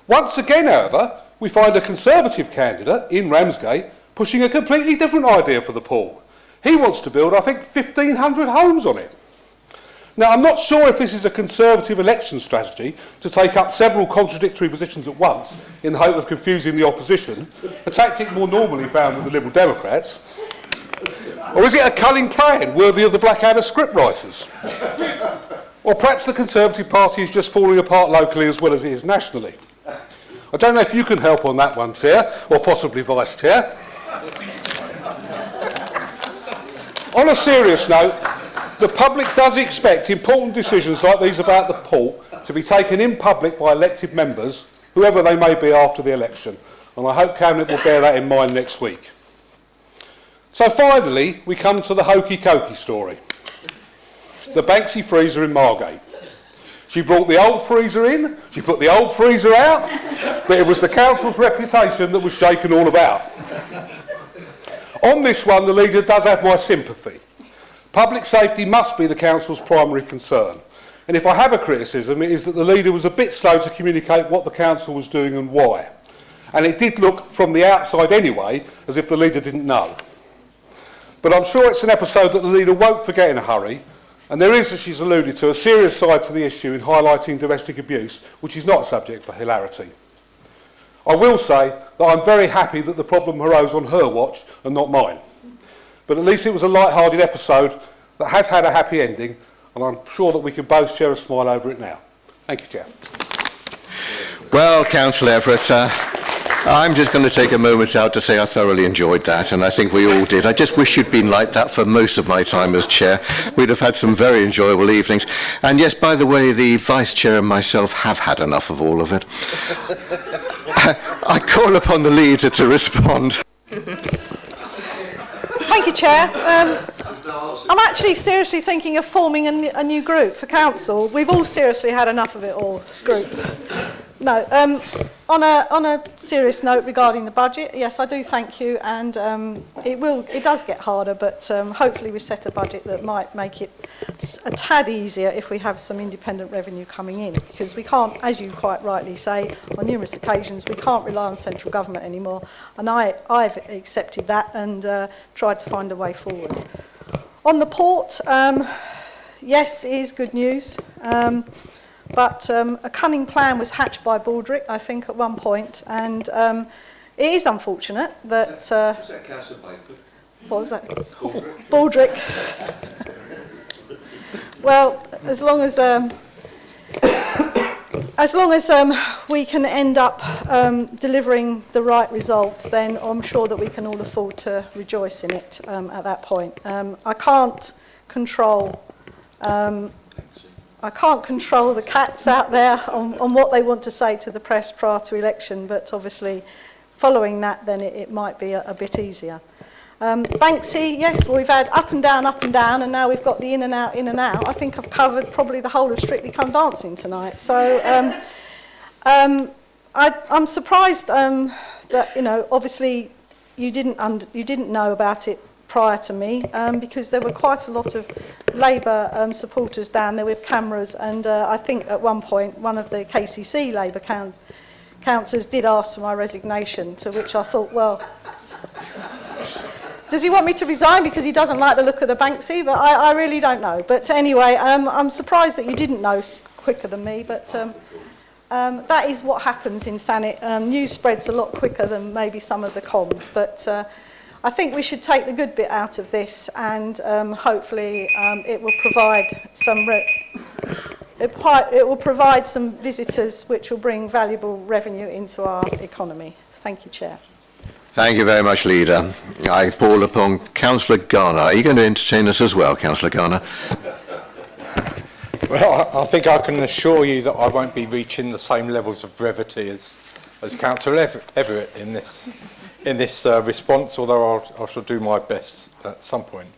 M: Once again, however, we find a Conservative candidate in Ramsgate pushing a completely different idea for the port. He wants to build, I think, 1,500 homes on it. Now, I'm not sure if this is a Conservative election strategy to take up several contradictory positions at once in the hope of confusing the opposition, a tactic more normally found with the Liberal Democrats, or is it a cunning plan worthy of the Blackadder scriptwriters? Or perhaps the Conservative Party is just falling apart locally as well as it is nationally. I don't know if you can help on that one, Chair, or possibly Vice Chair. On a serious note, the public does expect important decisions like these about the port to be taken in public by elected members, whoever they may be after the election, and I hope Cabinet will bear that in mind next week. So finally, we come to the hokey-cokey story. The Banksy freezer in Margate. She brought the old freezer in, she put the old freezer out, but it was the council's reputation that was shaken all about. On this one, the leader does have my sympathy. Public safety must be the council's primary concern. And if I have a criticism, it is that the leader was a bit slow to communicate what the council was doing and why. And it did look, from the outside anyway, as if the leader didn't know. But I'm sure it's an episode that the leader won't forget in a hurry. And there is, as she's alluded to, a serious side to the issue in highlighting domestic abuse, which is not a subject for hilarity. I will say that I'm very happy that the problem arose on her watch and not mine. But at least it was a light-hearted episode that has had a happy ending, and I'm sure that we can both share a smile over it now. Thank you, Chair.
B: Well, Councillor Everett, I'm just going to take a moment out to say I thoroughly enjoyed that, and I think we all did. I just wish you'd been like that for most of my time as Chair. We'd have had some very enjoyable evenings. And yes, by the way, the Vice Chair and myself have had enough of all of it. I call upon the leader to respond.
H: Thank you, Chair. I'm actually seriously thinking of forming a new group for council. We've all seriously had enough of it all, group. No, on a serious note regarding the budget, yes, I do thank you, and it does get harder, but hopefully we set a budget that might make it a tad easier if we have some independent revenue coming in, because we can't, as you quite rightly say, on numerous occasions, we can't rely on central government anymore, and I've accepted that and tried to find a way forward. On the port, yes, it is good news. But a cunning plan was hatched by Baldrick, I think, at one point, and it is unfortunate that...
M: was that Councillor Bayford?
H: What was that? Baldrick. Well, as long as we can end up delivering the right result, then I'm sure that we can all afford to rejoice in it at that point. I can't control the cats out there on what they want to say to the press prior to election, but obviously following that, then it might be a bit easier. Banksy, yes, well, we've had up and down, and now we've got the in and out, in and out. I think I've covered probably the whole of Strictly Come Dancing tonight. So I'm surprised that, you know, obviously you didn't know about it prior to me, because there were quite a lot of Labour supporters down there with cameras, and I think at one point one of the KCC Labour councillors did ask for my resignation, to which I thought, well, does he want me to resign because he doesn't like the look of the Banksy? But I really don't know. But anyway, I'm surprised that you didn't know quicker than me, but that is what happens in Thanet. News spreads a lot quicker than maybe some of the comms, but I think we should take the good bit out of this, and hopefully it will provide some visitors, which will bring valuable revenue into our economy. Thank you, Chair.
B: Thank you very much, Leader. I call upon Councillor Garner. Are you going to entertain us as well, Councillor Garner?
P: Well, I think I can assure you that I won't be reaching the same levels of brevity as Councillor Everett in this response, although I shall do my best at some point.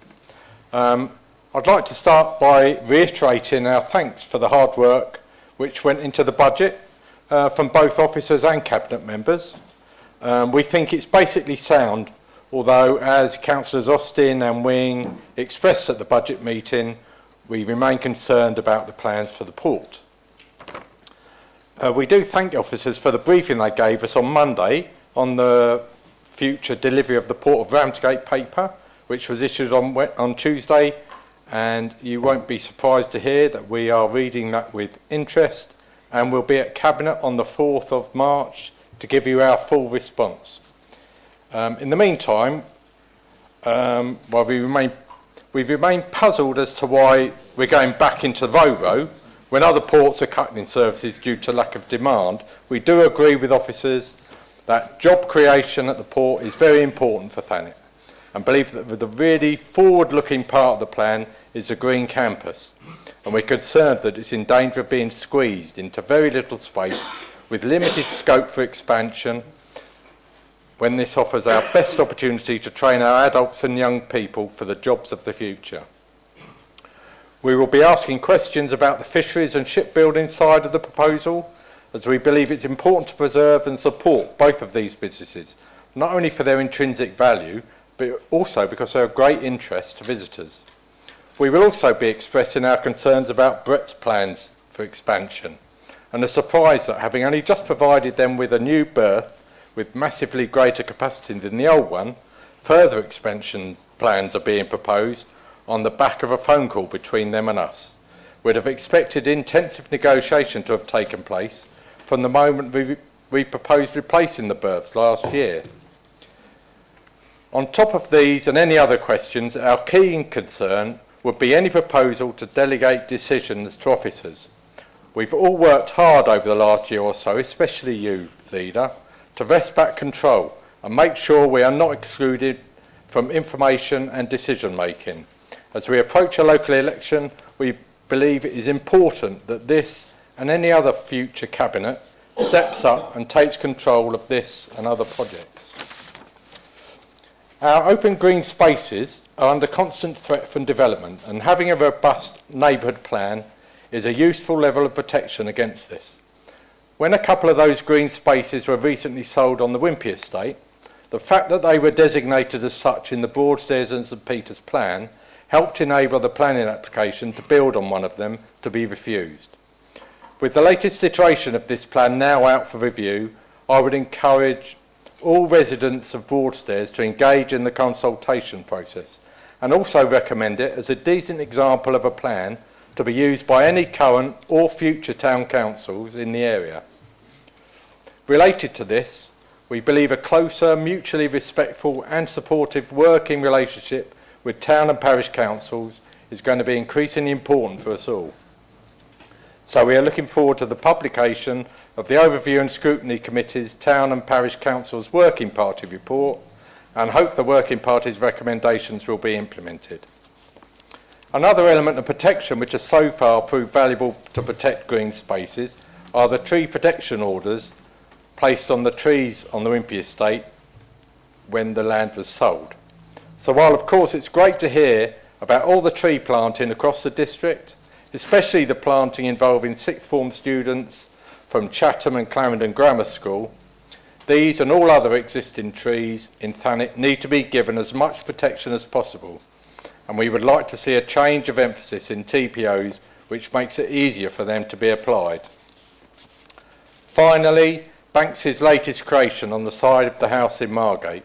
P: I I'd like to start by reiterating our thanks for the hard work which went into the budget from both officers and Cabinet members. We think it's basically sound, although as Councillors Austin and Wing expressed at the budget meeting, we remain concerned about the plans for the port. We do thank the officers for the briefing they gave us on Monday on the future delivery of the Port of Ramsgate paper, which was issued on Tuesday, and you won't be surprised to hear that we are reading that with interest, and we'll be at Cabinet on the 4th of March to give you our full response. In the meantime, while we've remained puzzled as to why we're going back into Ro-Ro when other ports are cutting in services due to lack of demand. We do agree with officers that job creation at the port is very important for Thanet, and believe that the really forward-looking part of the plan is the green campus, and we're concerned that it's in danger of being squeezed into very little space with limited scope for expansion, when this offers our best opportunity to train our adults and young people for the jobs of the future. We will be asking questions about the fisheries and shipbuilding side of the proposal, as we believe it's important to preserve and support both of these businesses, not only for their intrinsic value, but also because they're of great interest to visitors. We will also be expressing our concerns about Brett's plans for expansion, and are surprised that, having only just provided them with a new berth with massively greater capacity than the old one, further expansion plans are being proposed on the back of a phone call between them and us. We'd have expected intensive negotiation to have taken place from the moment we proposed replacing the berths last year. On top of these and any other questions, our key concern would be any proposal to delegate decisions to officers. We've all worked hard over the last year or so, especially you, Leader, to wrest back control and make sure we are not excluded from information and decision making. As we approach a local election, we believe it is important that this and any other future Cabinet steps up and takes control of this and other projects. Our open green spaces are under constant threat from development, and having a robust neighbourhood plan is a useful level of protection against this. When a couple of those green spaces were recently sold on the Wimpey estate, the fact that they were designated as such in the Broadstairs and St Peter's plan helped enable the planning application to build on one of them to be refused. With the latest iteration of this plan now out for review, I would encourage all residents of Broadstairs to engage in the consultation process, and also recommend it as a decent example of a plan to be used by any current or future town councils in the area. Related to this, we believe a closer, mutually respectful and supportive working relationship with town and parish councils is going to be increasingly important for us all. So we are looking forward to the publication of the Overview and Scrutiny Committee's Town and Parish Council's Working Party report, and hope the Working Party's recommendations will be implemented. Another element of protection which has so far proved valuable to protect green spaces are the tree protection orders placed on the trees on the Wimpey estate when the land was sold. So while of course it's great to hear about all the tree planting across the district, especially the planting involving sixth form students from Chatham and Clarendon Grammar School, these and all other existing trees in Thanet need to be given as much protection as possible, and we would like to see a change of emphasis in TPOs which makes it easier for them to be applied. Finally, Banks's latest creation on the side of the house in Margate.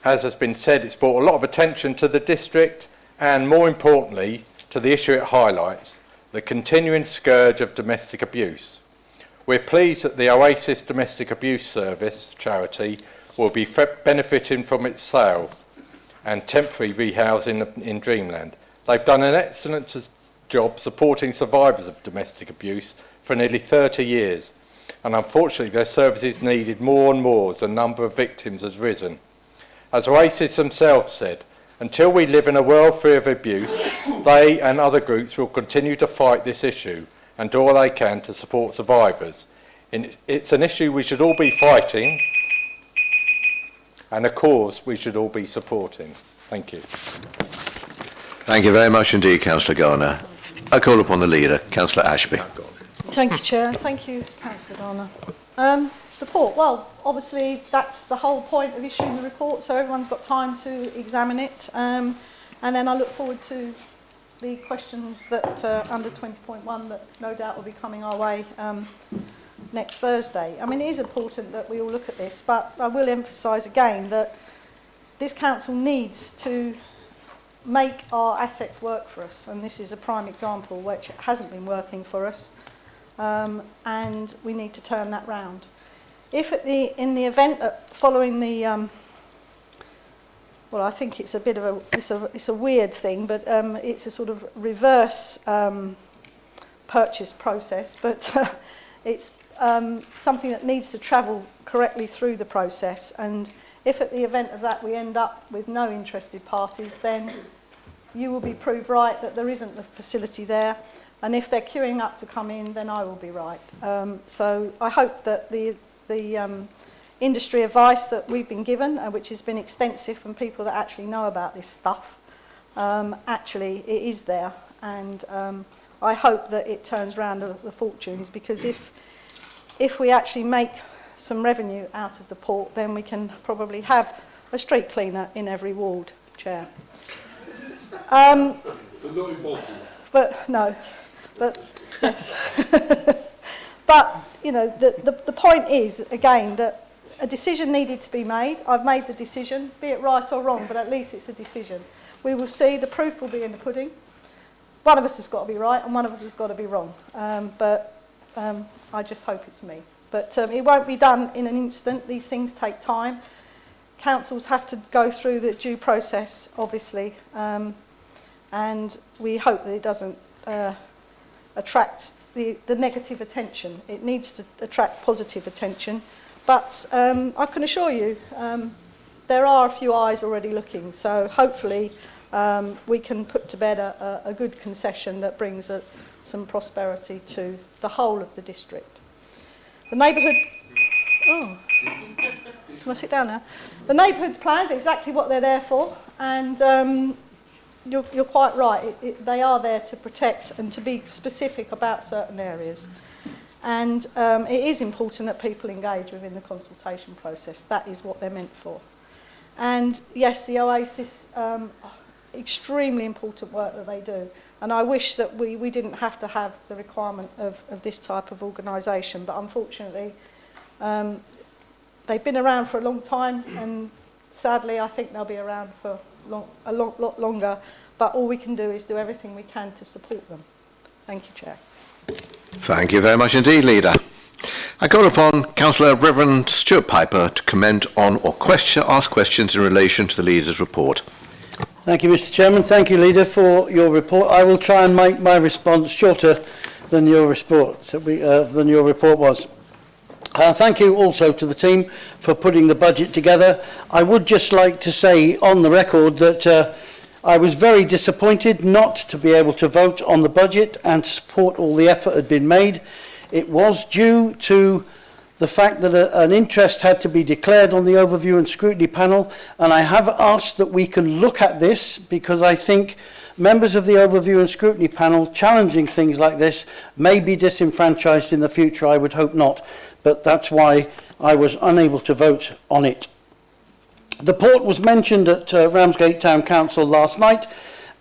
P: As has been said, it's brought a lot of attention to the district and, more importantly, to the issue it highlights, the continuing scourge of domestic abuse. We're pleased that the Oasis Domestic Abuse Service charity will be benefiting from its sale and temporary rehousing in Dreamland. They've done an excellent job supporting survivors of domestic abuse for nearly 30 years, and unfortunately their service is needed more and more as the number of victims has risen. As Oasis themselves said, until we live in a world free of abuse, they and other groups will continue to fight this issue and do all they can to support survivors. It's an issue we should all be fighting and a cause we should all be supporting. Thank you.
B: Thank you very much indeed, Councillor Garner. I call upon the leader, Councillor Ashby.
H: Thank you, Chair. Thank you, Councillor Garner. Report. Well, obviously that's the whole point of issuing the report, so everyone's got time to examine it. And then I look forward to the questions that under 20.1 that no doubt will be coming our way next Thursday. I mean, it is important that we all look at this, but I will emphasise again that this council needs to make our assets work for us, and this is a prime example which hasn't been working for us, and we need to turn that round. If in the event that following the well, I think it's a bit of it's a weird thing, but it's a sort of reverse purchase process, but it's something that needs to travel correctly through the process. And if at the event of that we end up with no interested parties, then you will be proved right that there isn't the facility there. And if they're queuing up to come in, then I will be right. So I hope that the industry advice that we've been given, which has been extensive from people that actually know about this stuff, actually it is there. And I hope that it turns round the fortunes, because if we actually make some revenue out of the port, then we can probably have a street cleaner in every ward, Chair.
M: But not impossible.
H: But no, but yes. But, you know, the point is, again, that a decision needed to be made. I've made the decision, be it right or wrong, but at least it's a decision. We will see, the proof will be in the pudding. One of us has got to be right and one of us has got to be wrong. But I just hope it's me. But it won't be done in an instant. These things take time. Councils have to go through the due process, obviously, and we hope that it doesn't attract the negative attention. It needs to attract positive attention. But I can assure you, there are a few eyes already looking, so hopefully we can put to bed a good concession that brings some prosperity to the whole of the district. The neighbourhood... Oh, can I sit down now? The neighbourhood plans are exactly what they're there for, and you're quite right. They are there to protect and to be specific about certain areas. And it is important that people engage within the consultation process. That is what they're meant for. And yes, the Oasis, extremely important work that they do. And I wish that we didn't have to have the requirement of this type of organisation. But unfortunately, they've been around for a long time. And sadly, I think they'll be around for a lot longer. But all we can do is do everything we can to support them. Thank you, Chair.
B: Thank you very much indeed, Leader. I call upon Councillor Reverend Stuart Piper to comment on or ask questions in relation to the Leader's report.
Q: Thank you, Mr. Chairman. Thank you, Leader, for your report. I will try and make my response shorter than your report was. Thank you also to the team for putting the budget together. I would just like to say on the record that I was very disappointed not to be able to vote on the budget and support all the effort that had been made. It was due to the fact that an interest had to be declared on the overview and scrutiny panel, and I have asked that we can look at this because I think members of the overview and scrutiny panel challenging things like this may be disenfranchised in the future. I would hope not, but that's why I was unable to vote on it. The port was mentioned at Ramsgate Town Council last night,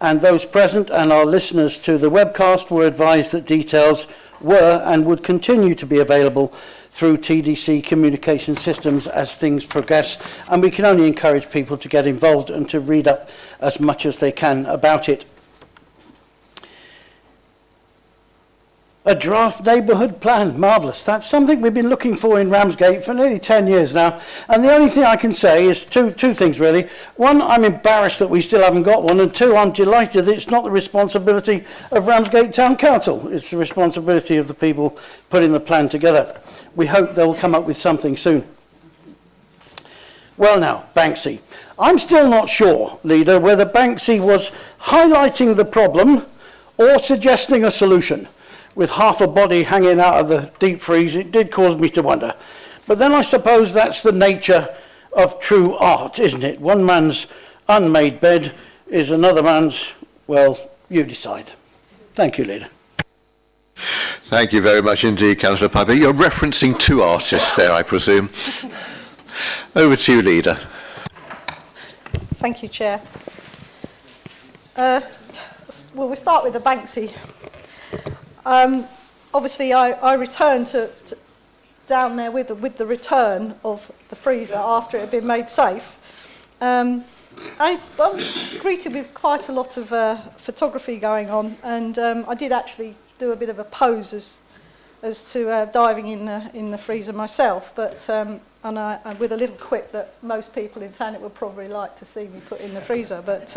Q: and those present and our listeners to the webcast were advised that details were and would continue to be available through TDC communication systems as things progress, and we can only encourage people to get involved and to read up as much as they can about it. A draft neighbourhood plan, marvellous. That's something we've been looking for in Ramsgate for nearly 10 years now. And the only thing I can say is two things really. One, I'm embarrassed that we still haven't got one. And two, I'm delighted that it's not the responsibility of Ramsgate Town Council. It's the responsibility of the people putting the plan together. We hope they'll come up with something soon. Well now, Banksy. I'm still not sure, Leader, whether Banksy was highlighting the problem or suggesting a solution. With half a body hanging out of the deep freeze, it did cause me to wonder. But then I suppose that's the nature of true art, isn't it? One man's unmade bed is another man's well, you decide. Thank you, Leader.
B: Thank you very much indeed, Councillor Piper. You're referencing two artists there, I presume. Over to you, Leader.
H: Thank you, Chair. Well, we'll start with the Banksy. Obviously, I returned to down there with the return of the freezer after it had been made safe. I was greeted with quite a lot of photography going on, and I did actually do a bit of a pose as to diving in the freezer myself, but and with a little quip that most people in Thanet would probably like to see me put in the freezer. But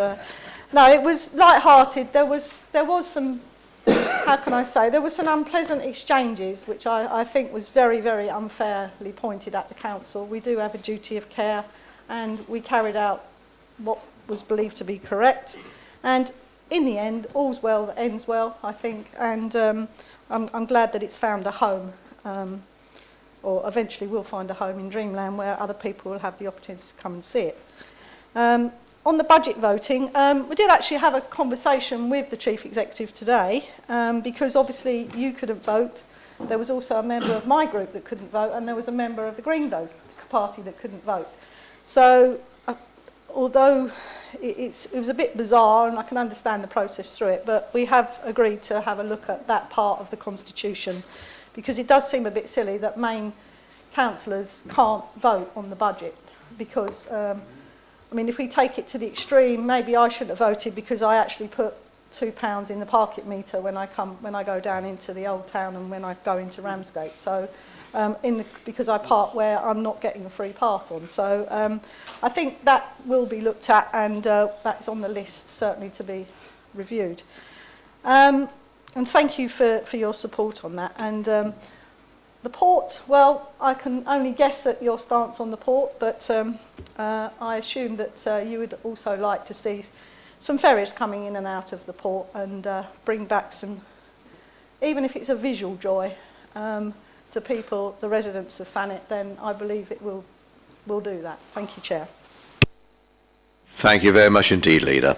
H: no, it was light-hearted. There was some, how can I say, there were some unpleasant exchanges, which I think was very, very unfairly pointed at the council. We do have a duty of care, and we carried out what was believed to be correct. And in the end, all's well that ends well, I think, and I'm glad that it's found a home, or eventually will find a home in Dreamland where other people will have the opportunity to come and see it. On the budget voting, we did actually have a conversation with the Chief Executive today, because obviously you couldn't vote. There was also a member of my group that couldn't vote, and there was a member of the Green Party that couldn't vote. So, although it was a bit bizarre, and I can understand the process through it, but we have agreed to have a look at that part of the Constitution, because it does seem a bit silly that main councillors can't vote on the budget, because, I mean, if we take it to the extreme, maybe I shouldn't have voted because I actually put £2 in the parking meter when I go down into the old town and when I go into Ramsgate. So, because I park where I'm not getting a free pass on. So I think that will be looked at, and that's on the list certainly to be reviewed. And thank you for your support on that. And the port, well, I can only guess at your stance on the port, but I assume that you would also like to see some ferries coming in and out of the port and bring back some, even if it's a visual joy, to people, the residents of Thanet, then I believe it will do that. Thank you, Chair.
B: Thank you very much indeed, Leader.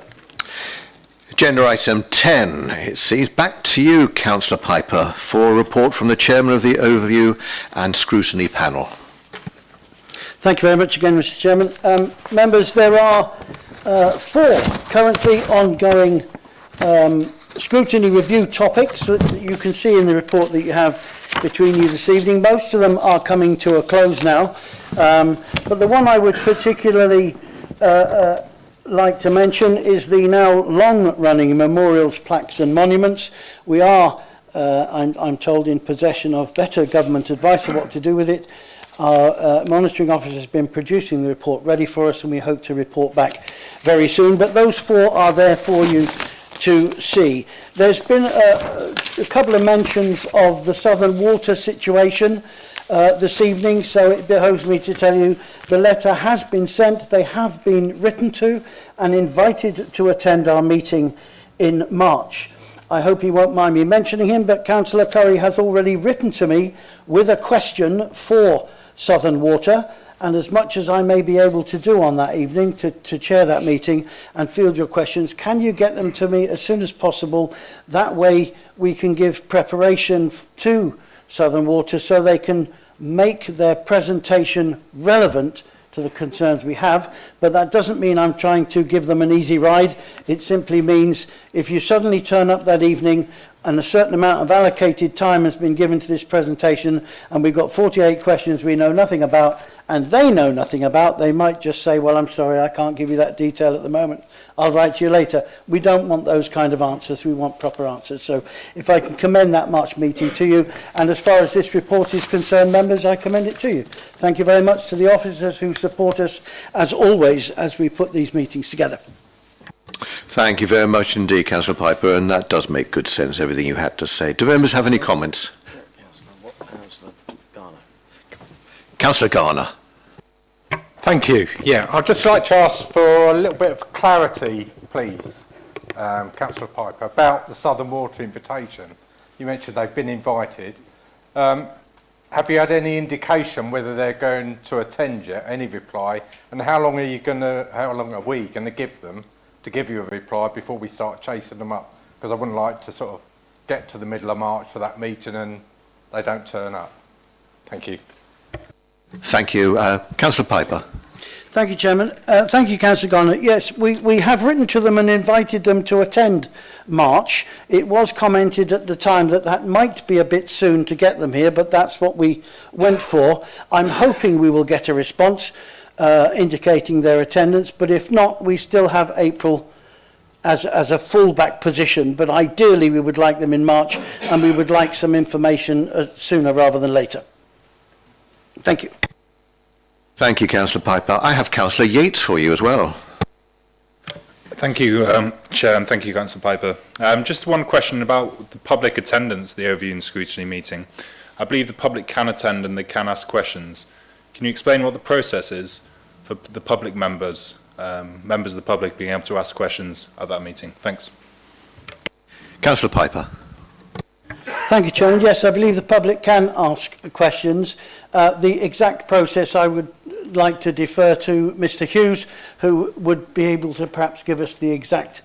B: Agenda item 10. It seems back to you, Councillor Piper, for a report from the Chairman of the Overview and Scrutiny Panel.
Q: Thank you very much again, Mr. Chairman. Members, there are 4 currently ongoing scrutiny review topics that you can see in the report that you have between you this evening. Most of them are coming to a close now, but the one I would particularly like to mention is the now long-running memorials, plaques and monuments. We are, I'm told, in possession of better government advice on what to do with it. Our monitoring officer has been producing the report ready for us, and we hope to report back very soon. But those 4 are there for you to see. There's been a couple of mentions of the Southern Water situation this evening, so it behoves me to tell you the letter has been sent. They have been written to and invited to attend our meeting in March. I hope he won't mind me mentioning him, but Councillor Curry has already written to me with a question for Southern Water, and as much as I may be able to do on that evening to chair that meeting and field your questions, can you get them to me as soon as possible? That way we can give preparation to Southern Water so they can make their presentation relevant to the concerns we have. But that doesn't mean I'm trying to give them an easy ride. It simply means if you suddenly turn up that evening and a certain amount of allocated time has been given to this presentation and we've got 48 questions we know nothing about and they know nothing about, they might just say, well, I'm sorry, I can't give you that detail at the moment. I'll write to you later. We don't want those kind of answers. We want proper answers. So if I can commend that March meeting to you, and as far as this report is concerned, members, I commend it to you. Thank you very much to the officers who support us, as always, as we put these meetings together.
B: Thank you very much indeed, Councillor Piper, and that does make good sense, everything you had to say. Do members have any comments? Councillor Garner.
P: Thank you. Yeah, I'd just like to ask for a little bit of clarity, please, Councillor Piper, about the Southern Water invitation. You mentioned they've been invited. Have you had any indication whether they're going to attend yet? Any reply? And how long are we going to give them to give you a reply before we start chasing them up, because I wouldn't like to sort of get to the middle of March for that meeting and they don't turn up. Thank you.
B: Thank you. Councillor Piper.
Q: Thank you, Chairman. Thank you, Councillor Garner. Yes, we have written to them and invited them to attend March. It was commented at the time that that might be a bit soon to get them here, but that's what we went for. I'm hoping we will get a response indicating their attendance, but if not, we still have April as a fallback position, but ideally we would like them in March, and we would like some information sooner rather than later. Thank you.
B: Thank you, Councillor Piper. I have Councillor Yates for you as well.
R: Thank you, Chair, and thank you, Councillor Piper. Just one question about the public attendance at the overview and scrutiny meeting. I believe the public can attend and they can ask questions. Can you explain what the process is for the public members, members of the public being able to ask questions at that meeting? Thanks.
B: Councillor Piper.
Q: Thank you, Chairman. Yes, I believe the public can ask questions. The exact process I would like to defer to Mr. Hughes, who would be able to perhaps give us the exact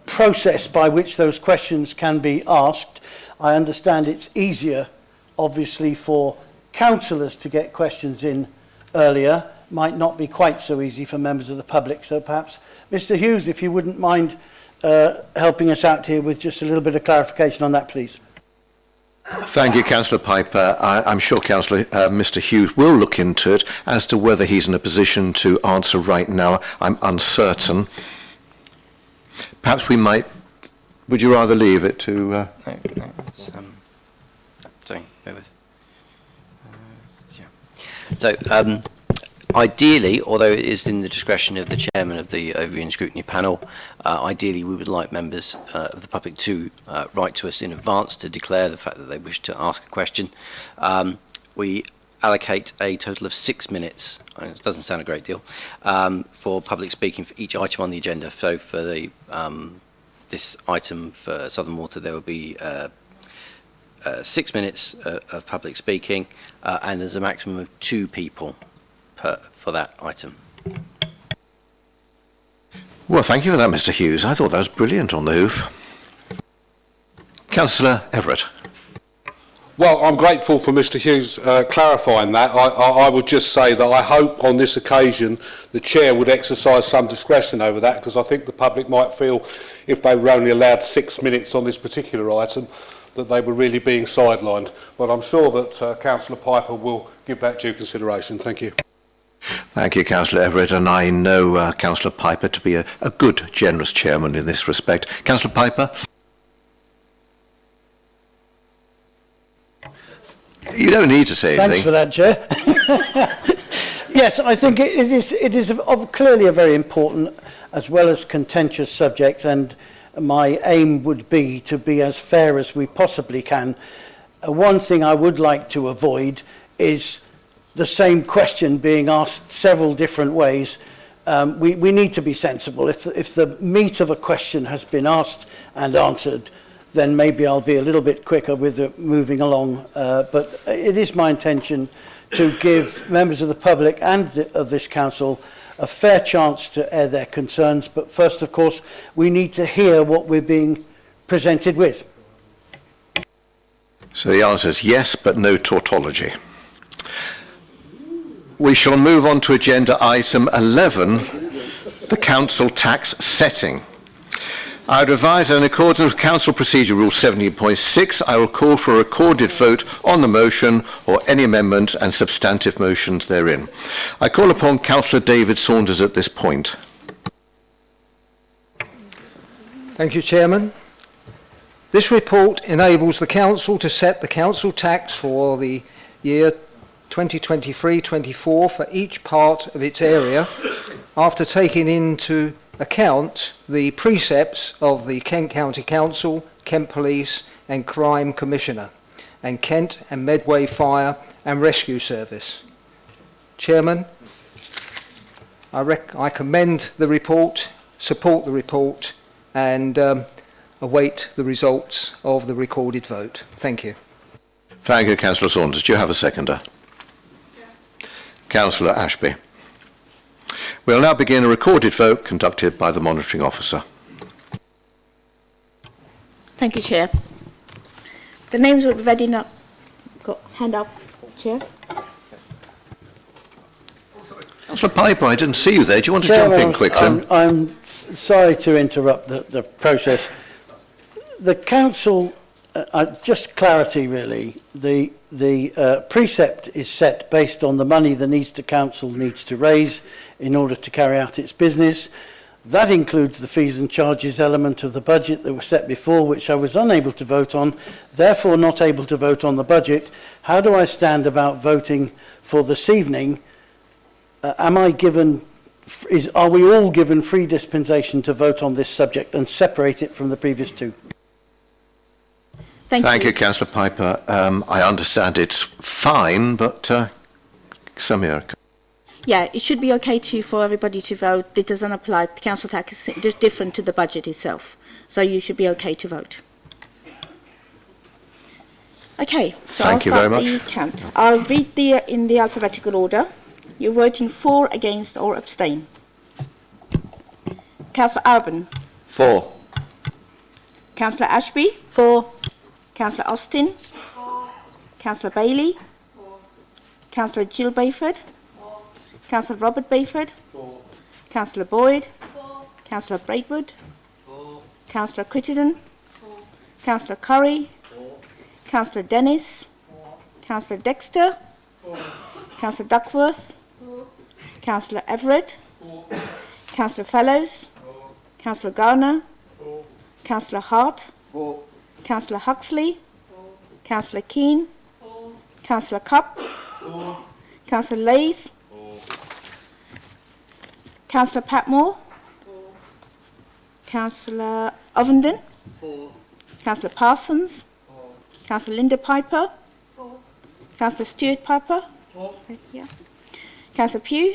Q: process by which those questions can be asked. I understand it's easier, obviously, for councillors to get questions in earlier. Might not be quite so easy for members of the public. So perhaps, Mr. Hughes, if you wouldn't mind helping us out here with just a little bit of clarification on that, please.
B: Thank you, Councillor Piper. I'm sure Councillor Mr. Hughes will look into it. As to whether he's in a position to answer right now, I'm uncertain. Perhaps we might. Would you rather leave it to?
S: No, it's, sorry, bear with. Yeah. So, ideally, although it is in the discretion of the chairman of the Overview and Scrutiny panel, ideally we would like members of the public to write to us in advance to declare the fact that they wish to ask a question. We allocate a total of 6 minutes, it doesn't sound a great deal, for public speaking for each item on the agenda. So for the this item for Southern Water, there will be 6 minutes of public speaking, and there's a maximum of 2 people for that item.
B: Well, thank you for that, Mr. Hughes. I thought that was brilliant on the hoof. Councillor Everett.
M: Well, I'm grateful for Mr. Hughes clarifying that. I would just say that I hope on this occasion the Chair would exercise some discretion over that, because I think the public might feel if they were only allowed 6 minutes on this particular item that they were really being sidelined. But I'm sure that Councillor Piper will give that due consideration. Thank you.
B: Thank you, Councillor Everett, and I know Councillor Piper to be a good, generous chairman in this respect. Councillor Piper? You don't need to say anything.
Q: Thanks for that, Chair. Yes, I think it is clearly a very important as well as contentious subject, and my aim would be to be as fair as we possibly can. One thing I would like to avoid is the same question being asked several different ways. We need to be sensible. If the meat of a question has been asked and answered, then maybe I'll be a little bit quicker with moving along. But it is my intention to give members of the public and of this council a fair chance to air their concerns. But first, of course, we need to hear what we're being presented with.
B: So the answer is yes, but no tautology. We shall move on to agenda item 11, the council tax setting. I would advise that in accordance with Council Procedure Rule 17.6, I will call for a recorded vote on the motion or any amendments and substantive motions therein. I call upon Councillor David Saunders at this point.
E: Thank you, Chairman. This report enables the Council to set the council tax for the year 2023-24 for each part of its area after taking into account the precepts of the Kent County Council, Kent Police and Crime Commissioner and Kent and Medway Fire and Rescue Service. Chairman, I commend the report, support the report and await the results of the recorded vote. Thank you.
B: Thank you, Councillor Saunders. Do you have a seconder? Councillor Ashby. We'll now begin a recorded vote conducted by the monitoring officer.
T: Thank you, Chair. The names will be ready now. Got hand up, Chair.
B: Councillor Piper, I didn't see you there. Do you want to jump in quickly?
Q: I'm sorry to interrupt the process. The council, just clarity really, the precept is set based on the money the council needs to raise in order to carry out its business. That includes the fees and charges element of the budget that was set before, which I was unable to vote on, therefore not able to vote on the budget. How do I stand about voting for this evening? Are we all given free dispensation to vote on this subject and separate it from the previous two?
B: Thank you, Councillor Piper. I understand it's fine, but Samir.
T: Yeah, it should be okay for everybody to vote. It doesn't apply. The council tax is different to the budget itself. So you should be okay to vote. Okay, so
B: Thank you very much.
T: I'll start the count. I'll read in the alphabetical order. You're voting for, against, or abstain. Councillor Alban.
B: For.
T: Councillor Ashby. For. Councillor Austin. For. Councillor Bailey. For. Councillor Jill Bayford. For. Councillor Robert Bayford. For. Councillor Boyd. For. Councillor Braidwood. For. Councillor Crittenden. For. Councillor Curry. For. Councillor Dennis. For. Councillor Dexter. For. Councillor Duckworth. For. Councillor Everett. For. Councillor Fellows. For. Councillor Garner. For. Councillor Hart. For. Councillor Huxley. For. Councillor Keane. For. Councillor Cupp. For. Councillor Leys. For. Councillor Patmore. For. Councillor Ovenden. For. Councillor Parsons. For. Councillor Linda Piper. For. Councillor Stuart Piper. For. Yeah. Councillor Pugh.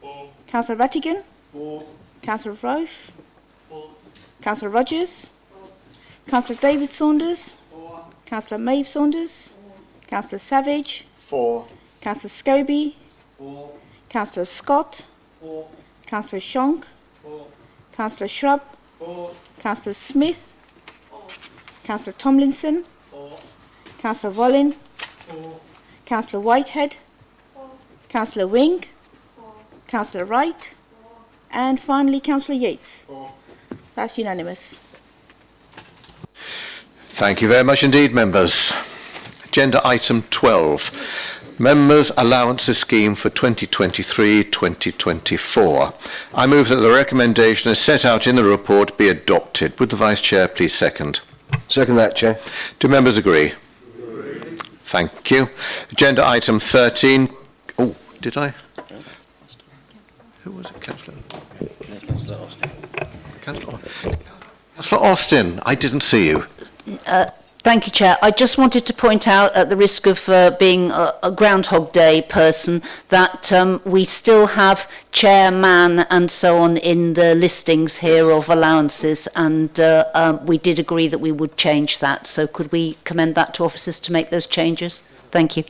T: For. Councillor Rattigan. For. Councillor Rofe. For. Councillor Rogers. For. Councillor David Saunders. For. Councillor Maeve Saunders. For. Councillor Savage.
B: For.
T: Councillor Scobie.
B: For.
T: Councillor Scott.
B: For.
T: Councillor Shonk.
B: For.
T: Councillor Shrub.
B: For.
T: Councillor Smith. For. Councillor Tomlinson.
B: For.
T: Councillor Vollin.
B: For.
T: Councillor Whitehead. For. Councillor Wing. For. Councillor Wright. For. And finally Councillor Yates.
B: For.
T: That's unanimous.
B: Thank you very much indeed, members. Agenda item 12. Members' Allowances Scheme for 2023-2024. I move that the recommendation as set out in the report be adopted. Would the Vice Chair please second?
U: Second that, Chair.
B: Do members agree? Thank you. Agenda item 13. Oh, did I? Who was it? Councillor Austin. I didn't see you.
J: Thank you, Chair. I just wanted to point out, at the risk of being a Groundhog Day person, that we still have chairman and so on in the listings here of allowances, and we did agree that we would change that. So could we commend that to officers to make those changes? Thank you.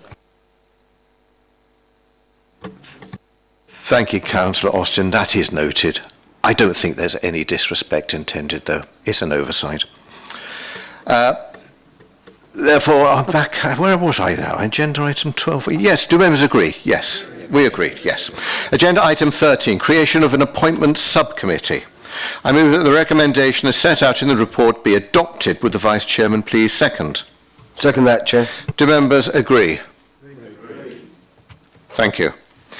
B: Thank you, Councillor Austin. That is noted. I don't think there's any disrespect intended, though. It's an oversight. Therefore, I'm back. Where was I now? Agenda item 12. Yes, do members agree? Yes, we agreed, yes. Agenda item 13, creation of an appointment subcommittee. I move that the recommendation as set out in the report be adopted. Would the Vice Chairman please second?
U: Second that, Chair.
B: Do members agree? Thank you.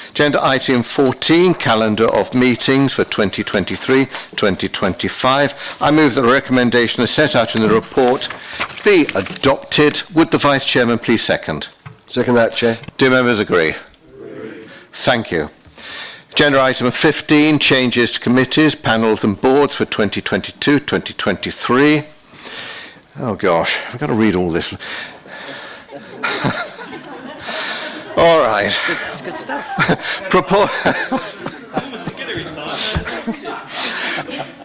B: Agenda item 14, calendar of meetings for 2023-2025. I move that the recommendation as set out in the report be adopted. Would the Vice Chairman please second?
U: Second that, Chair.
B: Do members agree? Thank you. Agenda item 15, changes to committees, panels and boards for 2022-2023. Oh gosh, I've got to read all this. All right.
J: It's good stuff.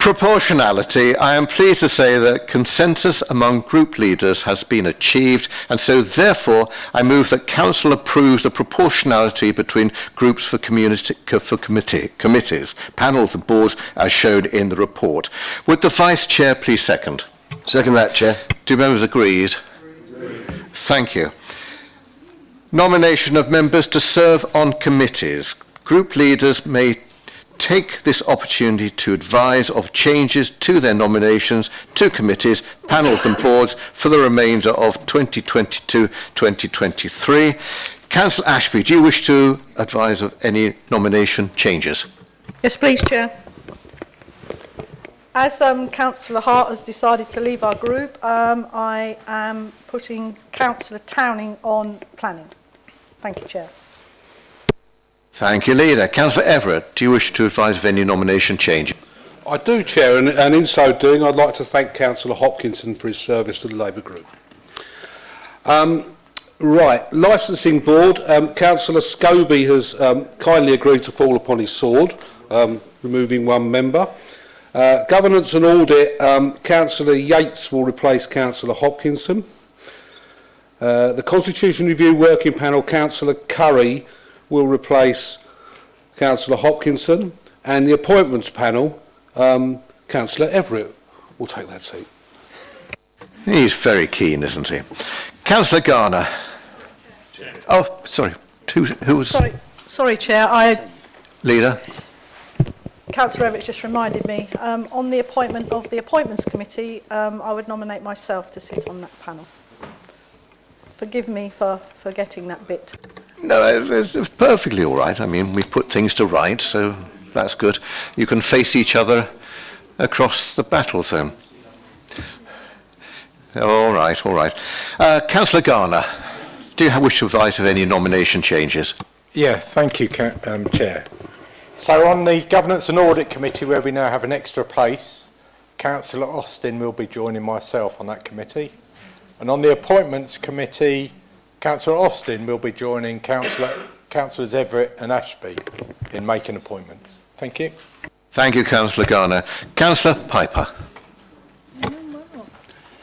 B: Proportionality. I am pleased to say that consensus among group leaders has been achieved, and so therefore I move that Council approves the proportionality between groups for committees, panels and boards as shown in the report. Would the Vice Chair please second?
U: Second that, Chair.
B: Do members agree? Thank you. Nomination of members to serve on committees. Group leaders may take this opportunity to advise of changes to their nominations to committees, panels and boards for the remainder of 2022-2023. Councillor Ashby, do you wish to advise of any nomination changes?
H: Yes, please, Chair. As Councillor Hart has decided to leave our group, I am putting Councillor Towning on planning. Thank you, Chair.
B: Thank you, Leader. Councillor Everett, do you wish to advise of any nomination change?
M: I do, Chair, and in so doing, I'd like to thank Councillor Hopkinson for his service to the Labour Group. Right, Licensing Board, Councillor Scobie has kindly agreed to fall upon his sword, removing one member. Governance and Audit, Councillor Yates will replace Councillor Hopkinson. The Constitution Review Working Panel, Councillor Curry will replace Councillor Hopkinson, and the Appointments Panel, Councillor Everett will take that seat.
B: He's very keen, isn't he? Councillor Garner. Oh, sorry. Who was...
H: Sorry, Chair.
B: Leader.
H: Councillor Everett just reminded me, on the appointment of the Appointments Committee, I would nominate myself to sit on that panel. Forgive me for forgetting that bit.
B: No, it's perfectly all right. I mean, we put things to right, so that's good. You can face each other across the battle zone. All right, all right. Councillor Garner, do you wish to advise of any nomination changes?
P: Yeah, thank you, Chair. So on the Governance and Audit Committee, where we now have an extra place, Councillor Austin will be joining myself on that committee. And on the Appointments Committee, Councillor Austin will be joining Councillors Everett and Ashby in making appointments. Thank you.
B: Thank you, Councillor Garner. Councillor Piper.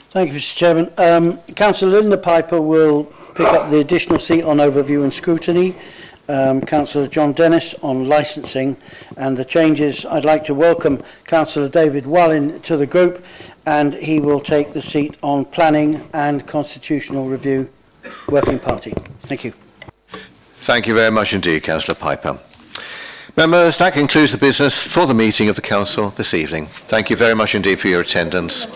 Q: Thank you, Mr Chairman. Councillor Linda Piper will pick up the additional seat on Overview and Scrutiny. Councillor John Dennis on Licensing, and the changes, I'd like to welcome Councillor David Wallin to the group, and he will take the seat on Planning and Constitutional Review Working Party. Thank you.
B: Thank you very much indeed, Councillor Piper. Members, that concludes the business for the meeting of the Council this evening. Thank you very much indeed for your attendance.